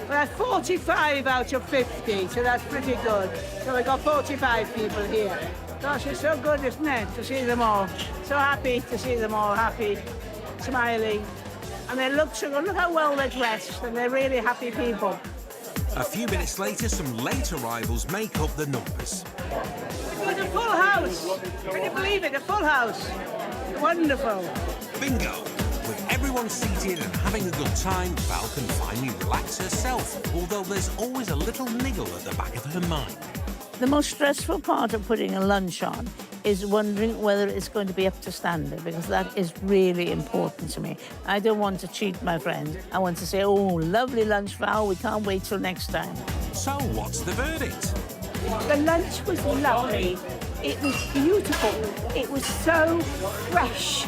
Well, that's 45 out of 50, so that's pretty good. So we got 45 people here. Gosh, it's so good, isn't it, to see them all. So happy to see them all, happy, smiling. And they look so good. Look how well they're dressed, and they're really happy people. A few minutes later, some late arrivals make up the numbers. It's a full house. Can you believe it? A full house. Wonderful. Bingo! With everyone seated and having a good time, Val can finally relax herself, although there's always a little niggle at the back of her mind. The most stressful part of putting a lunch on is wondering whether it's going to be up to standard, because that is really important to me. I don't want to cheat my friends. I want to say, oh, lovely lunch, Val, we can't wait till next time. So what's the verdict? The lunch was lovely. It was beautiful. It was so fresh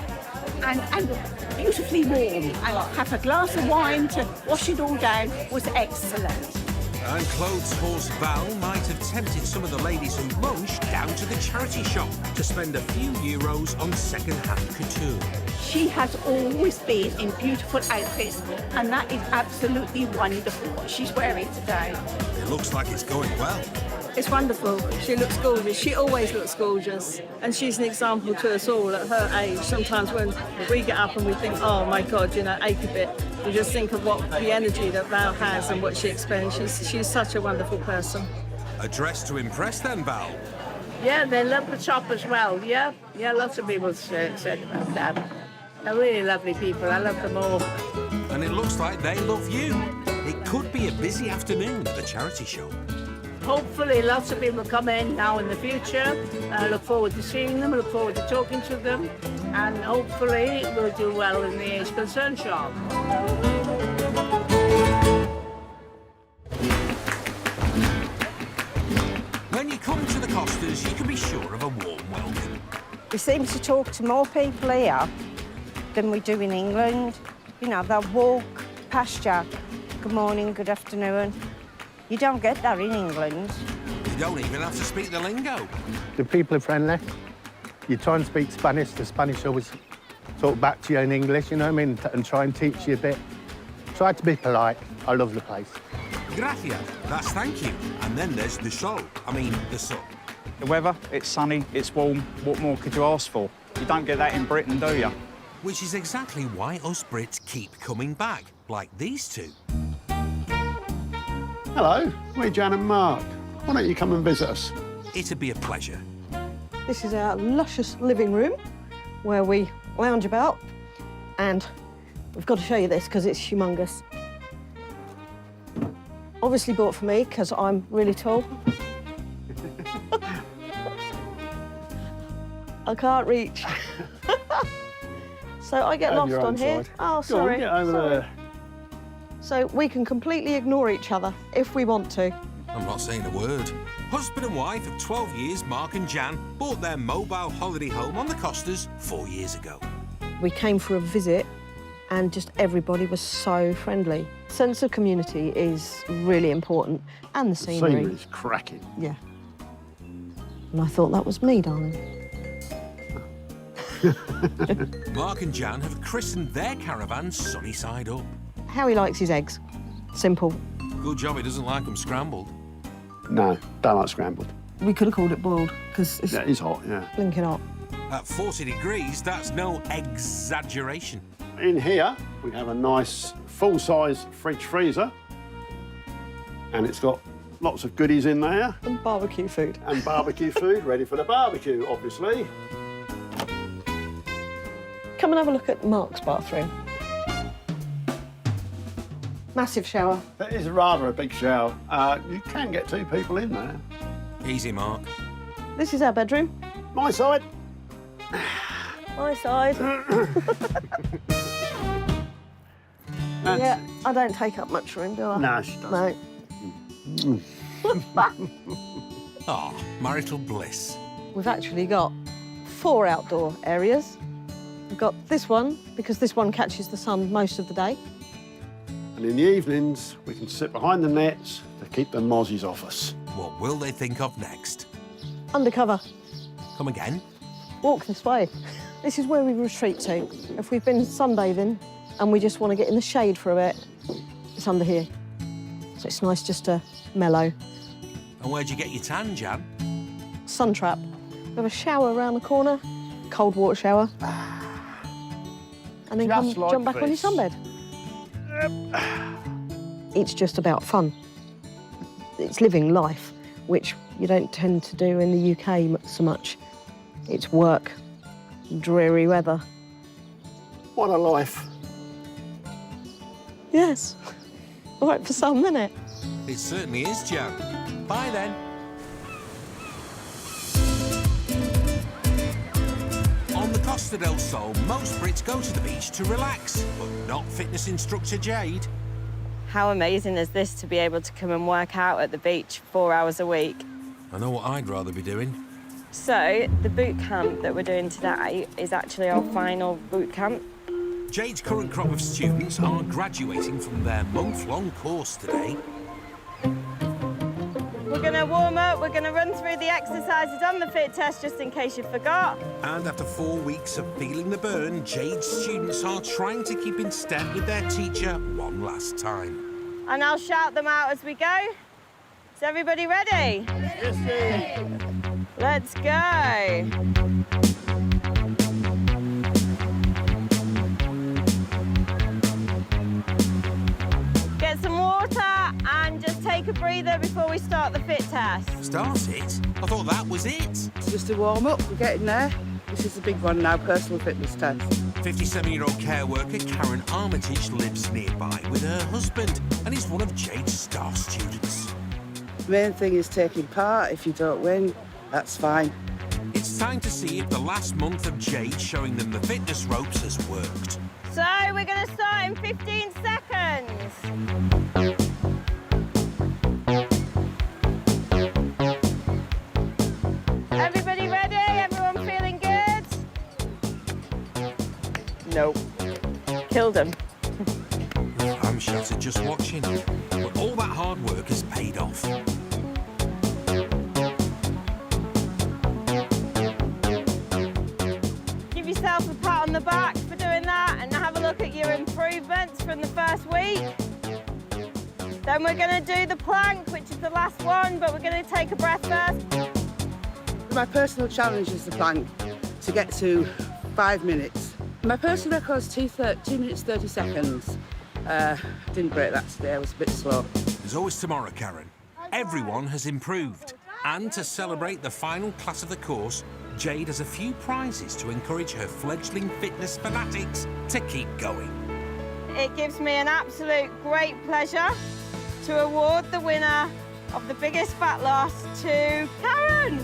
and beautifully warm. And have a glass of wine to wash it all down was excellent. And clothes horse Val might have tempted some of the ladies who lunched down to the charity shop to spend a few euros on second-hand couture. She has always been in beautiful outfits, and that is absolutely wonderful what she's wearing today. It looks like it's going well. It's wonderful. She looks gorgeous. She always looks gorgeous. And she's an example to us all at her age. Sometimes when we get up and we think, oh my God, you know, ache a bit, we just think of what the energy that Val has and what she expends. She's such a wonderful person. A dress to impress then, Val? Yeah, they love the shop as well, yeah? Yeah, lots of people said about that. They're really lovely people. I love them all. And it looks like they love you. It could be a busy afternoon at the charity show. Hopefully lots of people come in now in the future. I look forward to seeing them, I look forward to talking to them, and hopefully we'll do well in the Age Concern shop. When you come to the Costas, you can be sure of a warm welcome. We seem to talk to more people here than we do in England. You know, they'll walk past you. Good morning, good afternoon. You don't get that in England. You don't even have to speak the lingo. The people are friendly. You try and speak Spanish, the Spanish always talk back to you in English, you know what I mean, and try and teach you a bit. Try to be polite. I love the place. Gracias, that's thank you. And then there's the sol, the sun. The weather, it's sunny, it's warm. What more could you ask for? You don't get that in Britain, do you? Which is exactly why us Brits keep coming back, like these two. Hello, we're Jan and Mark. Why don't you come and visit us? It'd be a pleasure. This is our luscious living room where we lounge about, and we've got to show you this because it's humongous. Obviously bought for me because I'm really tall. I can't reach. So I get lost on here. Oh, sorry. Go on, get over there. So we can completely ignore each other if we want to. I'm not saying a word. Husband and wife of 12 years, Mark and Jan, bought their mobile holiday home on the Costas 4 years ago. We came for a visit and just everybody was so friendly. Sense of community is really important, and the scenery. The scenery's cracking. Yeah. And I thought that was me, darling. Mark and Jan have christened their caravan Sunny Side Up. How he likes his eggs. Simple. Good job he doesn't like them scrambled. No, don't like scrambled. We could have called it boiled, because it's it's hot, yeah. blinking hot. At 40 degrees, that's no exaggeration. In here, we have a nice full-size fridge freezer. And it's got lots of goodies in there. And barbecue food. And barbecue food, ready for the barbecue, obviously. Come and have a look at Mark's bathroom. Massive shower. It is rather a big shower. You can get 2 people in there. Easy, Mark. This is our bedroom. My side. My side. Yeah, I don't take up much room, do I? No, she doesn't. No. Ah, marital bliss. We've actually got 4 outdoor areas. We've got this one, because this one catches the sun most of the day. And in the evenings, we can sit behind the nets to keep the mozzies off us. What will they think of next? Undercover. Come again? Walk this way. This is where we retreat to. If we've been sunbathing and we just want to get in the shade for a bit, it's under here. So it's nice just to mellow. And where'd you get your tan, Jan? Sun trap. We have a shower around the corner, cold water shower. And then Just like jump back on your this. sunbed. It's just about fun. It's living life, which you don't tend to do in the UK so much. It's work, dreary weather. What a life. Yes. All right for some, isn't it? It certainly is, Jan. Bye then. On the Costa del Sol, most Brits go to the beach to relax, but not fitness instructor Jade. How amazing is this to be able to come and work out at the beach 4 hours a week? I know what I'd rather be doing. So, the boot camp that we're doing today is actually our final boot camp. Jade's current crop of students are graduating from their month-long course today. We're going to warm up, we're going to run through the exercises on the fit test just in case you forgot. And after 4 weeks of feeling the burn, Jade's students are trying to keep in step with their teacher one last time. And I'll shout them out as we go. Is everybody ready? Yes, Let's go. Get some water and just take a breather before we start the fit test. Start it? I thought that was it. It's just a warm-up, we're getting there. This is the big one now, personal fitness test. 57-year-old care worker Karen Armitage lives nearby with her husband and is one of Jade's star students. The main thing is taking part. If you don't win, that's fine. It's time to see if the last month of Jade showing them the fitness ropes has worked. So we're going to start in 15 seconds. Everybody ready? Everyone feeling good? Nope. Killed him. I'm shattered just watching. But all that hard work has paid off. Give yourself a pat on the back for doing that and have a look at your improvements from the first week. Then we're going to do the plank, which is the last one, but we're going to take a breath first. My personal challenge is the plank, to get to 5 minutes. My personal record is 2 minutes 30 seconds. Didn't break that today, I was a bit slow. There's always tomorrow, Karen. Everyone has improved. And to celebrate the final class of the course, Jade has a few prizes to encourage her fledgling fitness fanatics to keep going. It gives me an absolute great pleasure to award the winner of the biggest fat loss to Karen.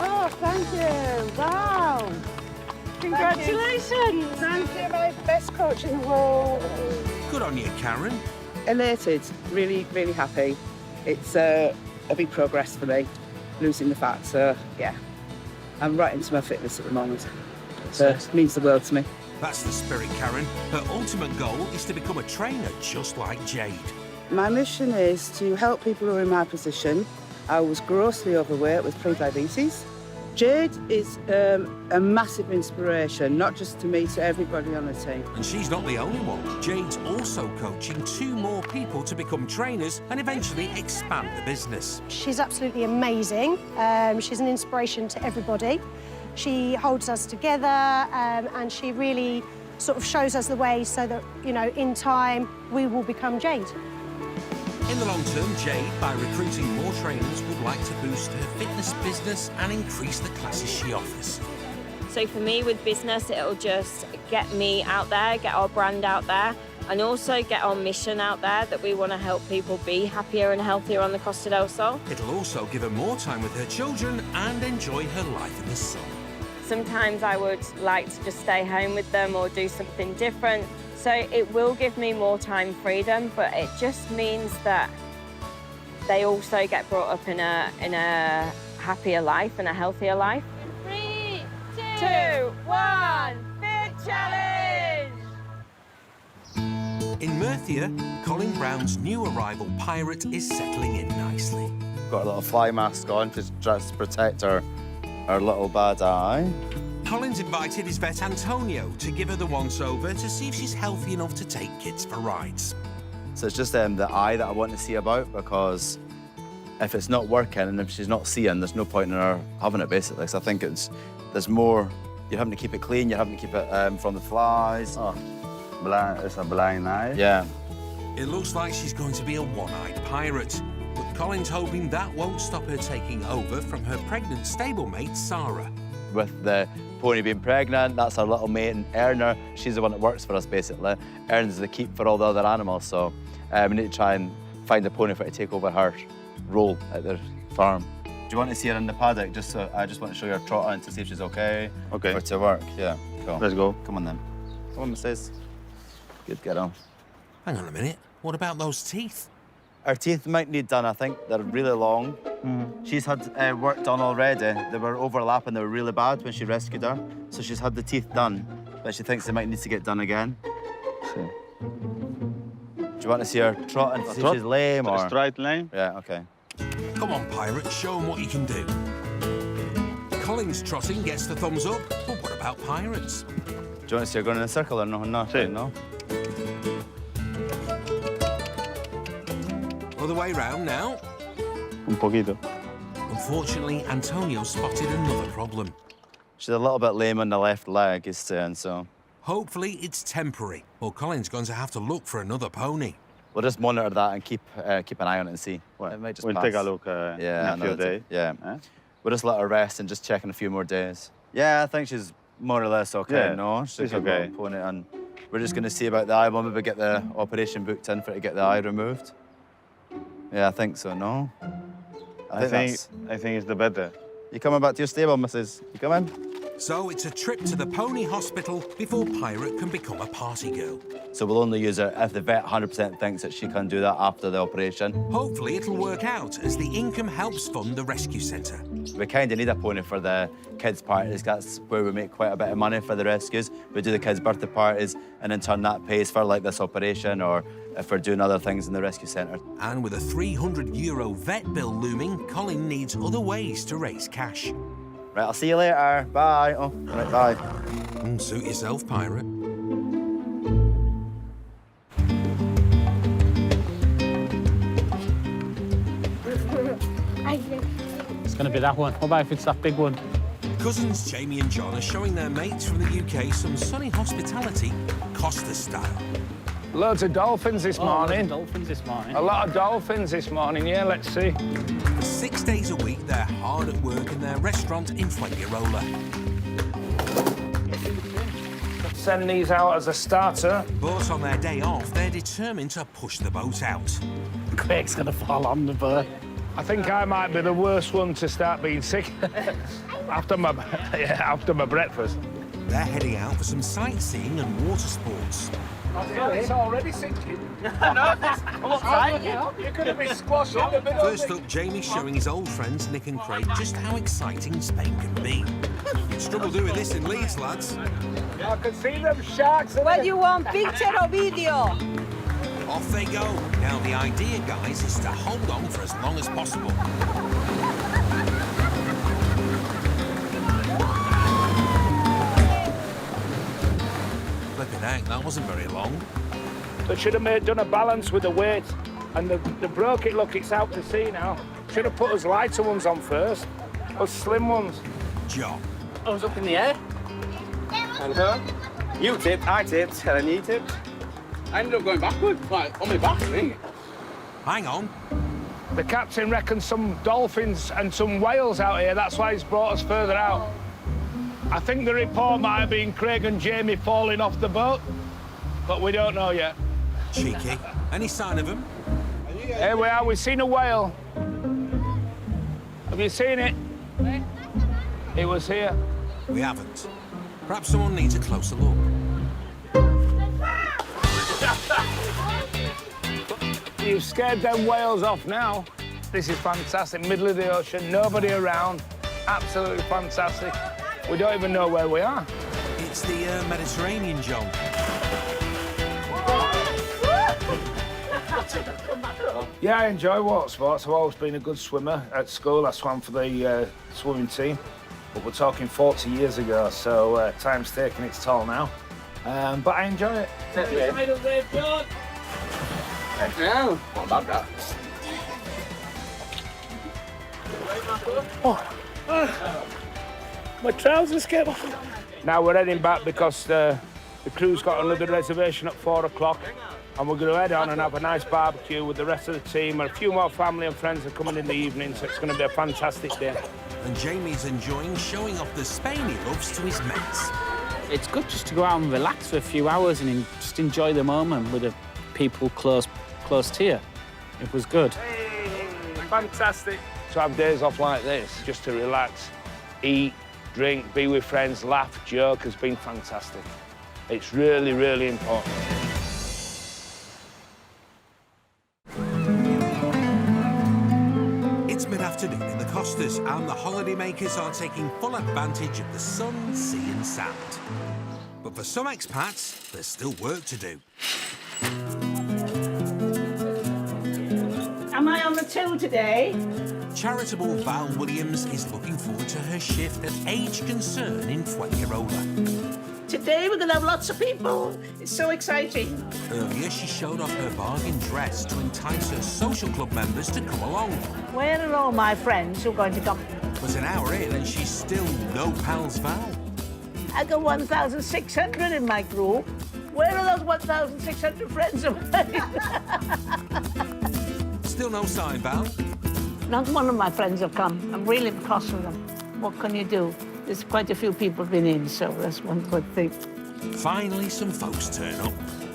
Oh, thank you. Wow. Congratulations. Thank you, my best coach in the world. Good on you, Karen. Elated, really, really happy. It's a big progress for me, losing the fat, so yeah. I'm right into my fitness at the moment. So it means the world to me. That's the spirit, Karen. Her ultimate goal is to become a trainer just like Jade. My mission is to help people who are in my position. I was grossly overweight with pre-diabetes. Jade is a massive inspiration, not just to me, to everybody on the team. And she's not the only one. Jade's also coaching 2 more people to become trainers and eventually expand the business. She's absolutely amazing. She's an inspiration to everybody. She holds us together and she really sort of shows us the way so that, you know, in time we will become Jade. In the long term, Jade, by recruiting more trainers, would like to boost her fitness business and increase the classes she offers. So for me with business, it'll just get me out there, get our brand out there, and also get our mission out there that we want to help people be happier and healthier on the Costa del Sol. It'll also give her more time with her children and enjoy her life in the sun. Sometimes I would like to just stay home with them or do something different. So it will give me more time freedom, but it just means that they also get brought up in a happier life and a healthier life. 3, 2, 1, big challenge! In Murcia, Colin Brown's new arrival pirate is settling in nicely. Got a little fly mask on just to protect her little bad eye. Colin's invited his vet Antonio to give her the once-over to see if she's healthy enough to take kids for rides. So it's just the eye that I want to see about, because if it's not working and if she's not seeing, there's no point in her having it, basically. So I think there's more. You're having to keep it clean, you're having to keep it from the flies. Oh, it's a blind eye. Yeah. It looks like she's going to be a one-eyed pirate, but Colin's hoping that won't stop her taking over from her pregnant stablemate, Sarah. With the pony being pregnant, that's our little mate, and Erna, she's the one that works for us, basically. Erna's the keep for all the other animals, so we need to try and find a pony for her to take over her role at their farm. Do you want to see her in the paddock? I just want to show you her trotting to see if she's okay. Okay. For it to work, yeah. Cool. Let's go. Come on then. Come on, Mrs. Good girl. Hang on a minute. What about those teeth? Her teeth might need done, I think. They're really long. She's had work done already. They were overlapping, they were really bad when she rescued her. So she's had the teeth done, but she thinks they might need to get done again. So. Do you want to see her trotting to see if she's lame or? Straight lame? Yeah, okay. Come on, pirate, show them what you can do. Colin's trotting gets the thumbs up, but what about pirates? Do you want to see her going in a circle or no? No, sí. No. Other way round now. Un poquito. Unfortunately, Antonio spotted another problem. She's a little bit lame on the left leg, he's saying, so. Hopefully it's temporary, or Colin's going to have to look for another pony. We'll just monitor that and keep an eye on it and see. Well, it might just we'll pass. take a look in a few days. Yeah. We'll just let her rest and just check in a few more days. Yeah, I think she's more or less okay, yeah, no? she's okay. Pony, and we're just going to see about the eye. We'll maybe get the operation booked in for her to get the eye removed. Yeah, I think so, no? I think it's the better. You coming back to your stable, Mrs.? You coming? So it's a trip to the pony hospital before Pirate can become a party girl. So we'll only use her if the vet 100% thinks that she can do that after the operation. Hopefully it'll work out as the income helps fund the rescue centre. We kind of need a pony for the kids' parties. That's where we make quite a bit of money for the rescues. We do the kids' birthday parties, and in turn that pays for like this operation, or if we're doing other things in the rescue centre. And with a €300 vet bill looming, Colin needs other ways to raise cash. Right, I'll see you later. Bye. Oh, right, bye. Suit yourself, Pirate. It's going to be that one. What about if it's that big one? Cousins Jamie and John are showing their mates from the UK some sunny hospitality, Costa style. Loads of dolphins this morning. Dolphins this morning. A lot of dolphins this morning, yeah, let's see. For 6 days a week, they're hard at work in their restaurant in Fuengirola. Send these out as a starter. But on their day off, they're determined to push the boat out. Craig's going to fall on the boat. I think I might be the worst one to start being sick after my breakfast. They're heading out for some sightseeing and water sports. It's already sinking. You could have been squashed in the middle. First up, Jamie's showing his old friends Nick and Craig just how exciting Spain can be. You'd struggle doing this in Leeds, lads. I can see them sharks. What do you want, picture or video? Off they go. Now the idea, guys, is to hold on for as long as possible. Flipping heck, that wasn't very long. They should have done a balance with the weight, and they broke it. Look, it's out to sea now. Should have put us lighter ones on first, us slim ones. Job. I was up in the air. And her? You tipped, I tipped, and you tipped. I ended up going backwards, like on my back, I think. Hang on. The captain reckons some dolphins and some whales out here. That's why he's brought us further out. I think the report might have been Craig and Jamie falling off the boat, but we don't know yet. Cheeky. Any sign of them? Here we are. We've seen a whale. Have you seen it? It was here. We haven't. Perhaps someone needs a closer look. you've scared them whales off now. This is fantastic, middle of the ocean, nobody around, absolutely fantastic. We don't even know where we are. It's the Mediterranean, John. Yeah, I enjoy water sports. I've always been a good swimmer. At school, I swam for the swimming team, but we're talking 40 years ago, so time's taking its toll now. But I enjoy it. Yeah, not bad, that. My trousers came off. Now we're heading back because the crew's got another reservation at 4 o'clock, and we're going to head on and have a nice barbecue with the rest of the team, and a few more family and friends are coming in the evening, so it's going to be a fantastic day. And Jamie's enjoying showing off the Spain he loves to his mates. It's good just to go out and relax for a few hours and just enjoy the moment with the people close to you. It was good. Hey, fantastic. To have days off like this, just to relax, eat, drink, be with friends, laugh, joke, has been fantastic. It's really, really important. It's mid-afternoon in the Costas, and the holidaymakers are taking full advantage of the sun, sea and sand. But for some expats, there's still work to do. Am I on the till today? Charitable Val Williams is looking forward to her shift at Age Concern in Fuengirola. Today we're going to have lots of people. It's so exciting. Earlier, she showed off her bargain dress to entice her social club members to come along. Where are all my friends who are going to come? But an hour in and she's still no pals Val. I got 1,600 in my group. Where are those 1,600 friends of mine? Still no sign, Val. Not one of my friends have come. I'm really cross with them. What can you do? There's quite a few people been in, so that's one good thing. Finally, some folks turn up.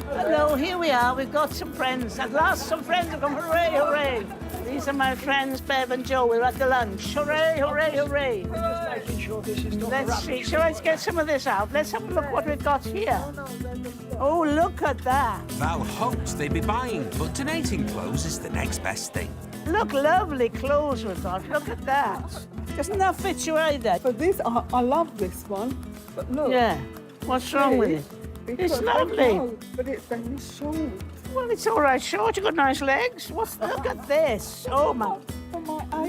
Hello, here we are. We've got some friends. At last, some friends have come. Hooray, hooray. These are my friends, Bev and Joe. We're at the lunch. Hooray, hooray, hooray. Just making sure this is not Let's see. Shall I get some of this out? Let's have a look what we've got here. Oh, look at that. Val hoped they'd be buying, but donating clothes is the next best thing. Look, lovely clothes we've got. Look at that. Doesn't that fit you either? But this, I love this one. But look. Yeah. What's wrong with it? It's lovely. But it's very short. Well, it's all right short. You've got nice legs. Look at this. Oh, my.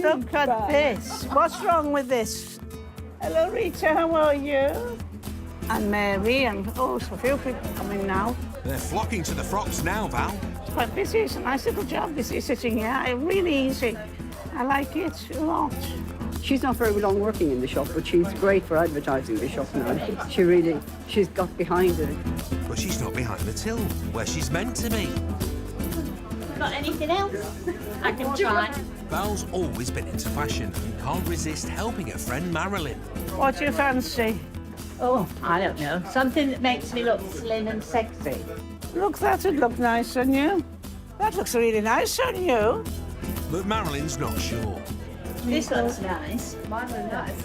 Look at this. What's wrong with this? Hello, Rita. How are you? And Mary, and oh, so few people coming now. They're flocking to the frocks now, Val. It's quite busy. It's a nice little job, busy sitting here. Really easy. I like it a lot. She's not very long working in the shop, but she's great for advertising the shop now. She's got behind it. But she's not behind the till, where she's meant to be. Got anything else? I can try. Val's always been into fashion and can't resist helping her friend Marilyn. What do you fancy? Oh, I don't know. Something that makes me look slim and sexy. Look, that would look nice on you. That looks really nice on you. But Marilyn's not sure. This looks nice. Mine looks nice.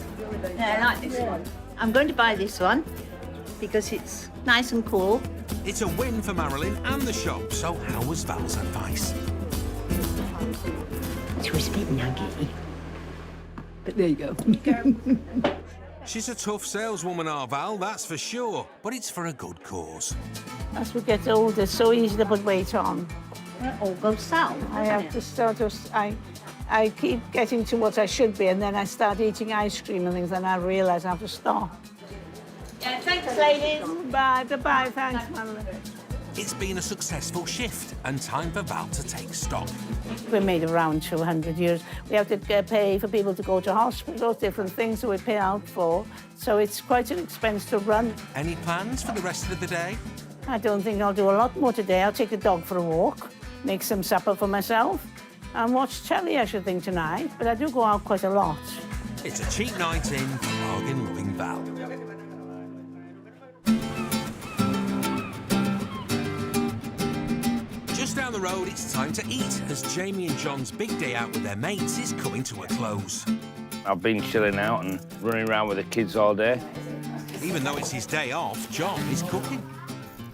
Yeah, I like this one. I'm going to buy this one because it's nice and cool. It's a win for Marilyn and the shop, so how was Val's advice? It was a bit nuggy. But there you go. She's a tough saleswoman, our Val, that's for sure, but it's for a good cause. As we get older, it's so easy to put weight on. It all goes south. I have to start to... I keep getting to what I should be, and then I start eating ice cream and things, and I realise I have to stop. Yeah, thanks, ladies. Bye, goodbye, thanks, Marilyn. It's been a successful shift, and time for Val to take stock. We made around 200 euros. We have to pay for people to go to hospitals, different things that we pay out for. So it's quite an expense to run. Any plans for the rest of the day? I don't think I'll do a lot more today. I'll take the dog for a walk, make some supper for myself, and watch telly, I should think, tonight. But I do go out quite a lot. It's a cheap night in for bargain-loving Val. Just down the road, it's time to eat, as Jamie and John's big day out with their mates is coming to a close. I've been chilling out and running around with the kids all day. Even though it's his day off, John is cooking.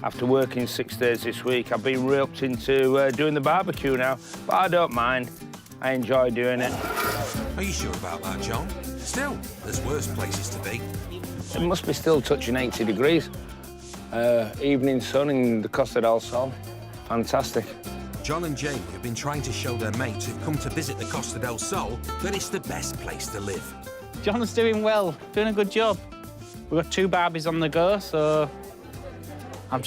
After working 6 days this week, I've been roped into doing the barbecue now, but I don't mind. I enjoy doing it. Are you sure about that, John? Still, there's worse places to be. It must be still touching 80 degrees. Evening sun in the Costa del Sol. Fantastic. John and Jamie have been trying to show their mates who've come to visit the Costa del Sol that it's the best place to live. John's doing well, doing a good job. We've got 2 barbies on the go, so I'm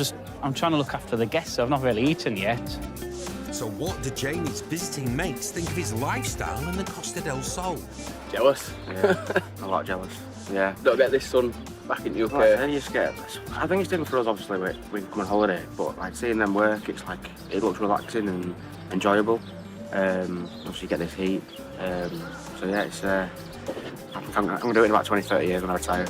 trying to look after the guests, so I've not really eaten yet. So what do Jamie's visiting mates think of his lifestyle in the Costa del Sol? Jealous. Yeah, a lot jealous. Yeah, don't get this sun back in the UK. Well, you just get, I think it's different for us, obviously, we come on holiday, but like seeing them work, it's like, it looks relaxing and enjoyable. Obviously you get this heat. So yeah, it's, I'm going to do it in about 20, 30 years when I retire.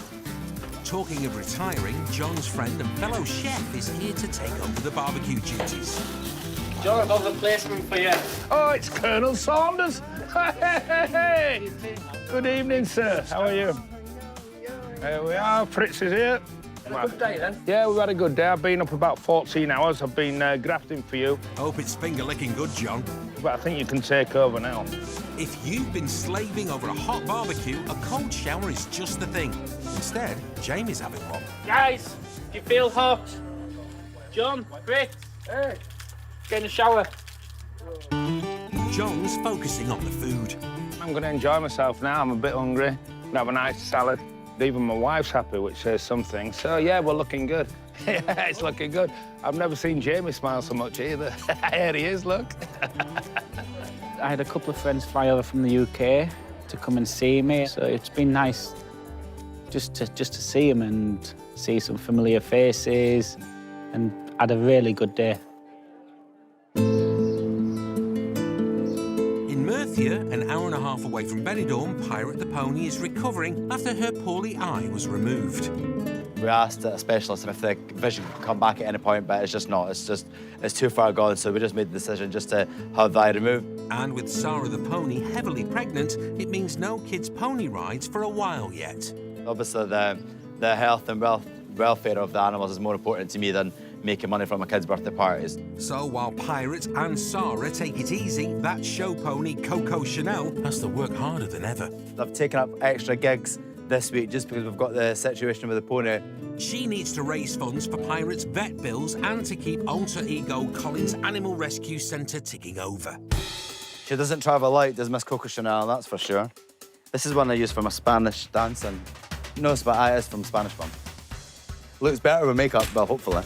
Talking of retiring, John's friend and fellow chef is here to take over the barbecue duties. John, I've got a replacement for you. Oh, it's Colonel Saunders. Hey! Good evening, sir. How are you? Here we are. Brits is here. Had a good day, then? Yeah, we've had a good day. I've been up about 14 hours. I've been grafting for you. Hope it's finger-licking good, John. But I think you can take over now. If you've been slaving over a hot barbecue, a cold shower is just the thing. Instead, Jamie's having one. Guys, do you feel hot? John, Brits, hey, get in the shower. John's focusing on the food. I'm going to enjoy myself now. I'm a bit hungry. Gonna have a nice salad. Even my wife's happy, which says something. So, yeah, we're looking good. Yeah, it's looking good. I've never seen Jamie smile so much either. Here he is, look. I had a couple of friends fly over from the UK to come and see me, so it's been nice just to see them and see some familiar faces, and had a really good day. In Murcia, an hour and a half away from Benidorm, Pirate the pony is recovering after her poorly eye was removed. We asked a specialist if the vision could come back at any point, but it's just not. It's too far gone, so we just made the decision just to have the eye removed. And with Sarah the pony heavily pregnant, it means no kids' pony rides for a while yet. Obviously, the health and welfare of the animals is more important to me than making money from my kids' birthday parties. So while Pirate and Sarah take it easy, that show pony Coco Chanel has to work harder than ever. I've taken up extra gigs this week just because we've got the situation with the pony. She needs to raise funds for Pirate's vet bills and to keep alter ego Colin's Animal Rescue Centre ticking over. She doesn't travel light, does Miss Coco Chanel, that's for sure. This is one I use for my Spanish dancing. No, it is from Spanish one. Looks better with makeup, well, hopefully.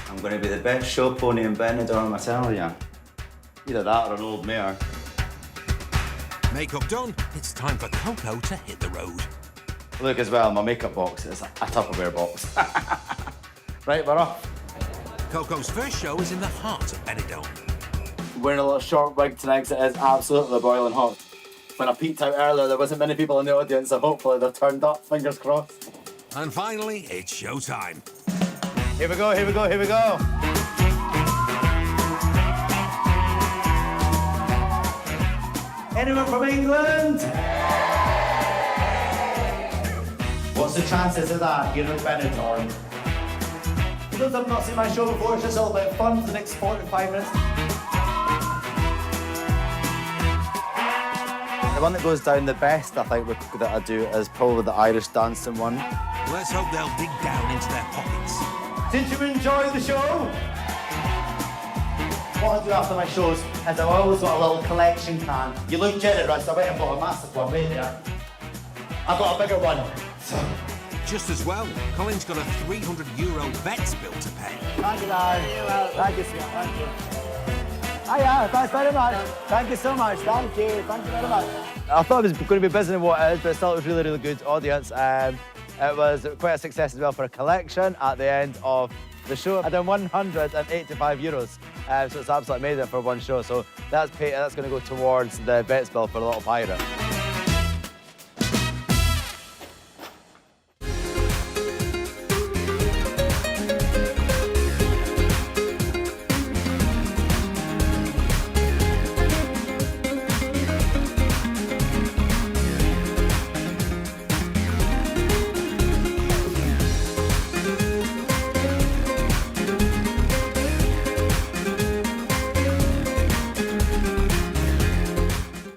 I'm going to be the best show pony in Benidorm, I tell you. Either that or an old mare. Makeup done, it's time for Coco to hit the road. Look as well, my makeup box is a Tupperware box. Right, we're off. Coco's first show is in the heart of Benidorm. Wearing a little short wig tonight because it is absolutely boiling hot. When I peeked out earlier, there wasn't many people in the audience, so hopefully they've turned up, fingers crossed. And finally, it's showtime. Here we go, here we go, here we go. Anyone from England? What's the chances of that here in Benidorm? For those that have not seen my show before, it's just all about fun for the next 45 minutes. The one that goes down the best, I think, that I do is probably the Irish dancing one. Let's hope they'll dig down into their pockets. Did you enjoy the show? What I do after my shows is I've always got a little collection can. You look generous, I went and bought a massive one right there. I've got a bigger one. Just as well, Colin's got a €300 vets bill to pay. Thank you, Larry. Thank you, Scott. Thank you. Hiya, thanks very much. Thank you so much. Thank you. Thank you very much. I thought it was going to be busier than what it is, but still it was really, really good audience. It was quite a success as well for a collection at the end of the show. I done €185, so it's absolutely amazing for one show. So that's going to go towards the vets bill for the little pirate.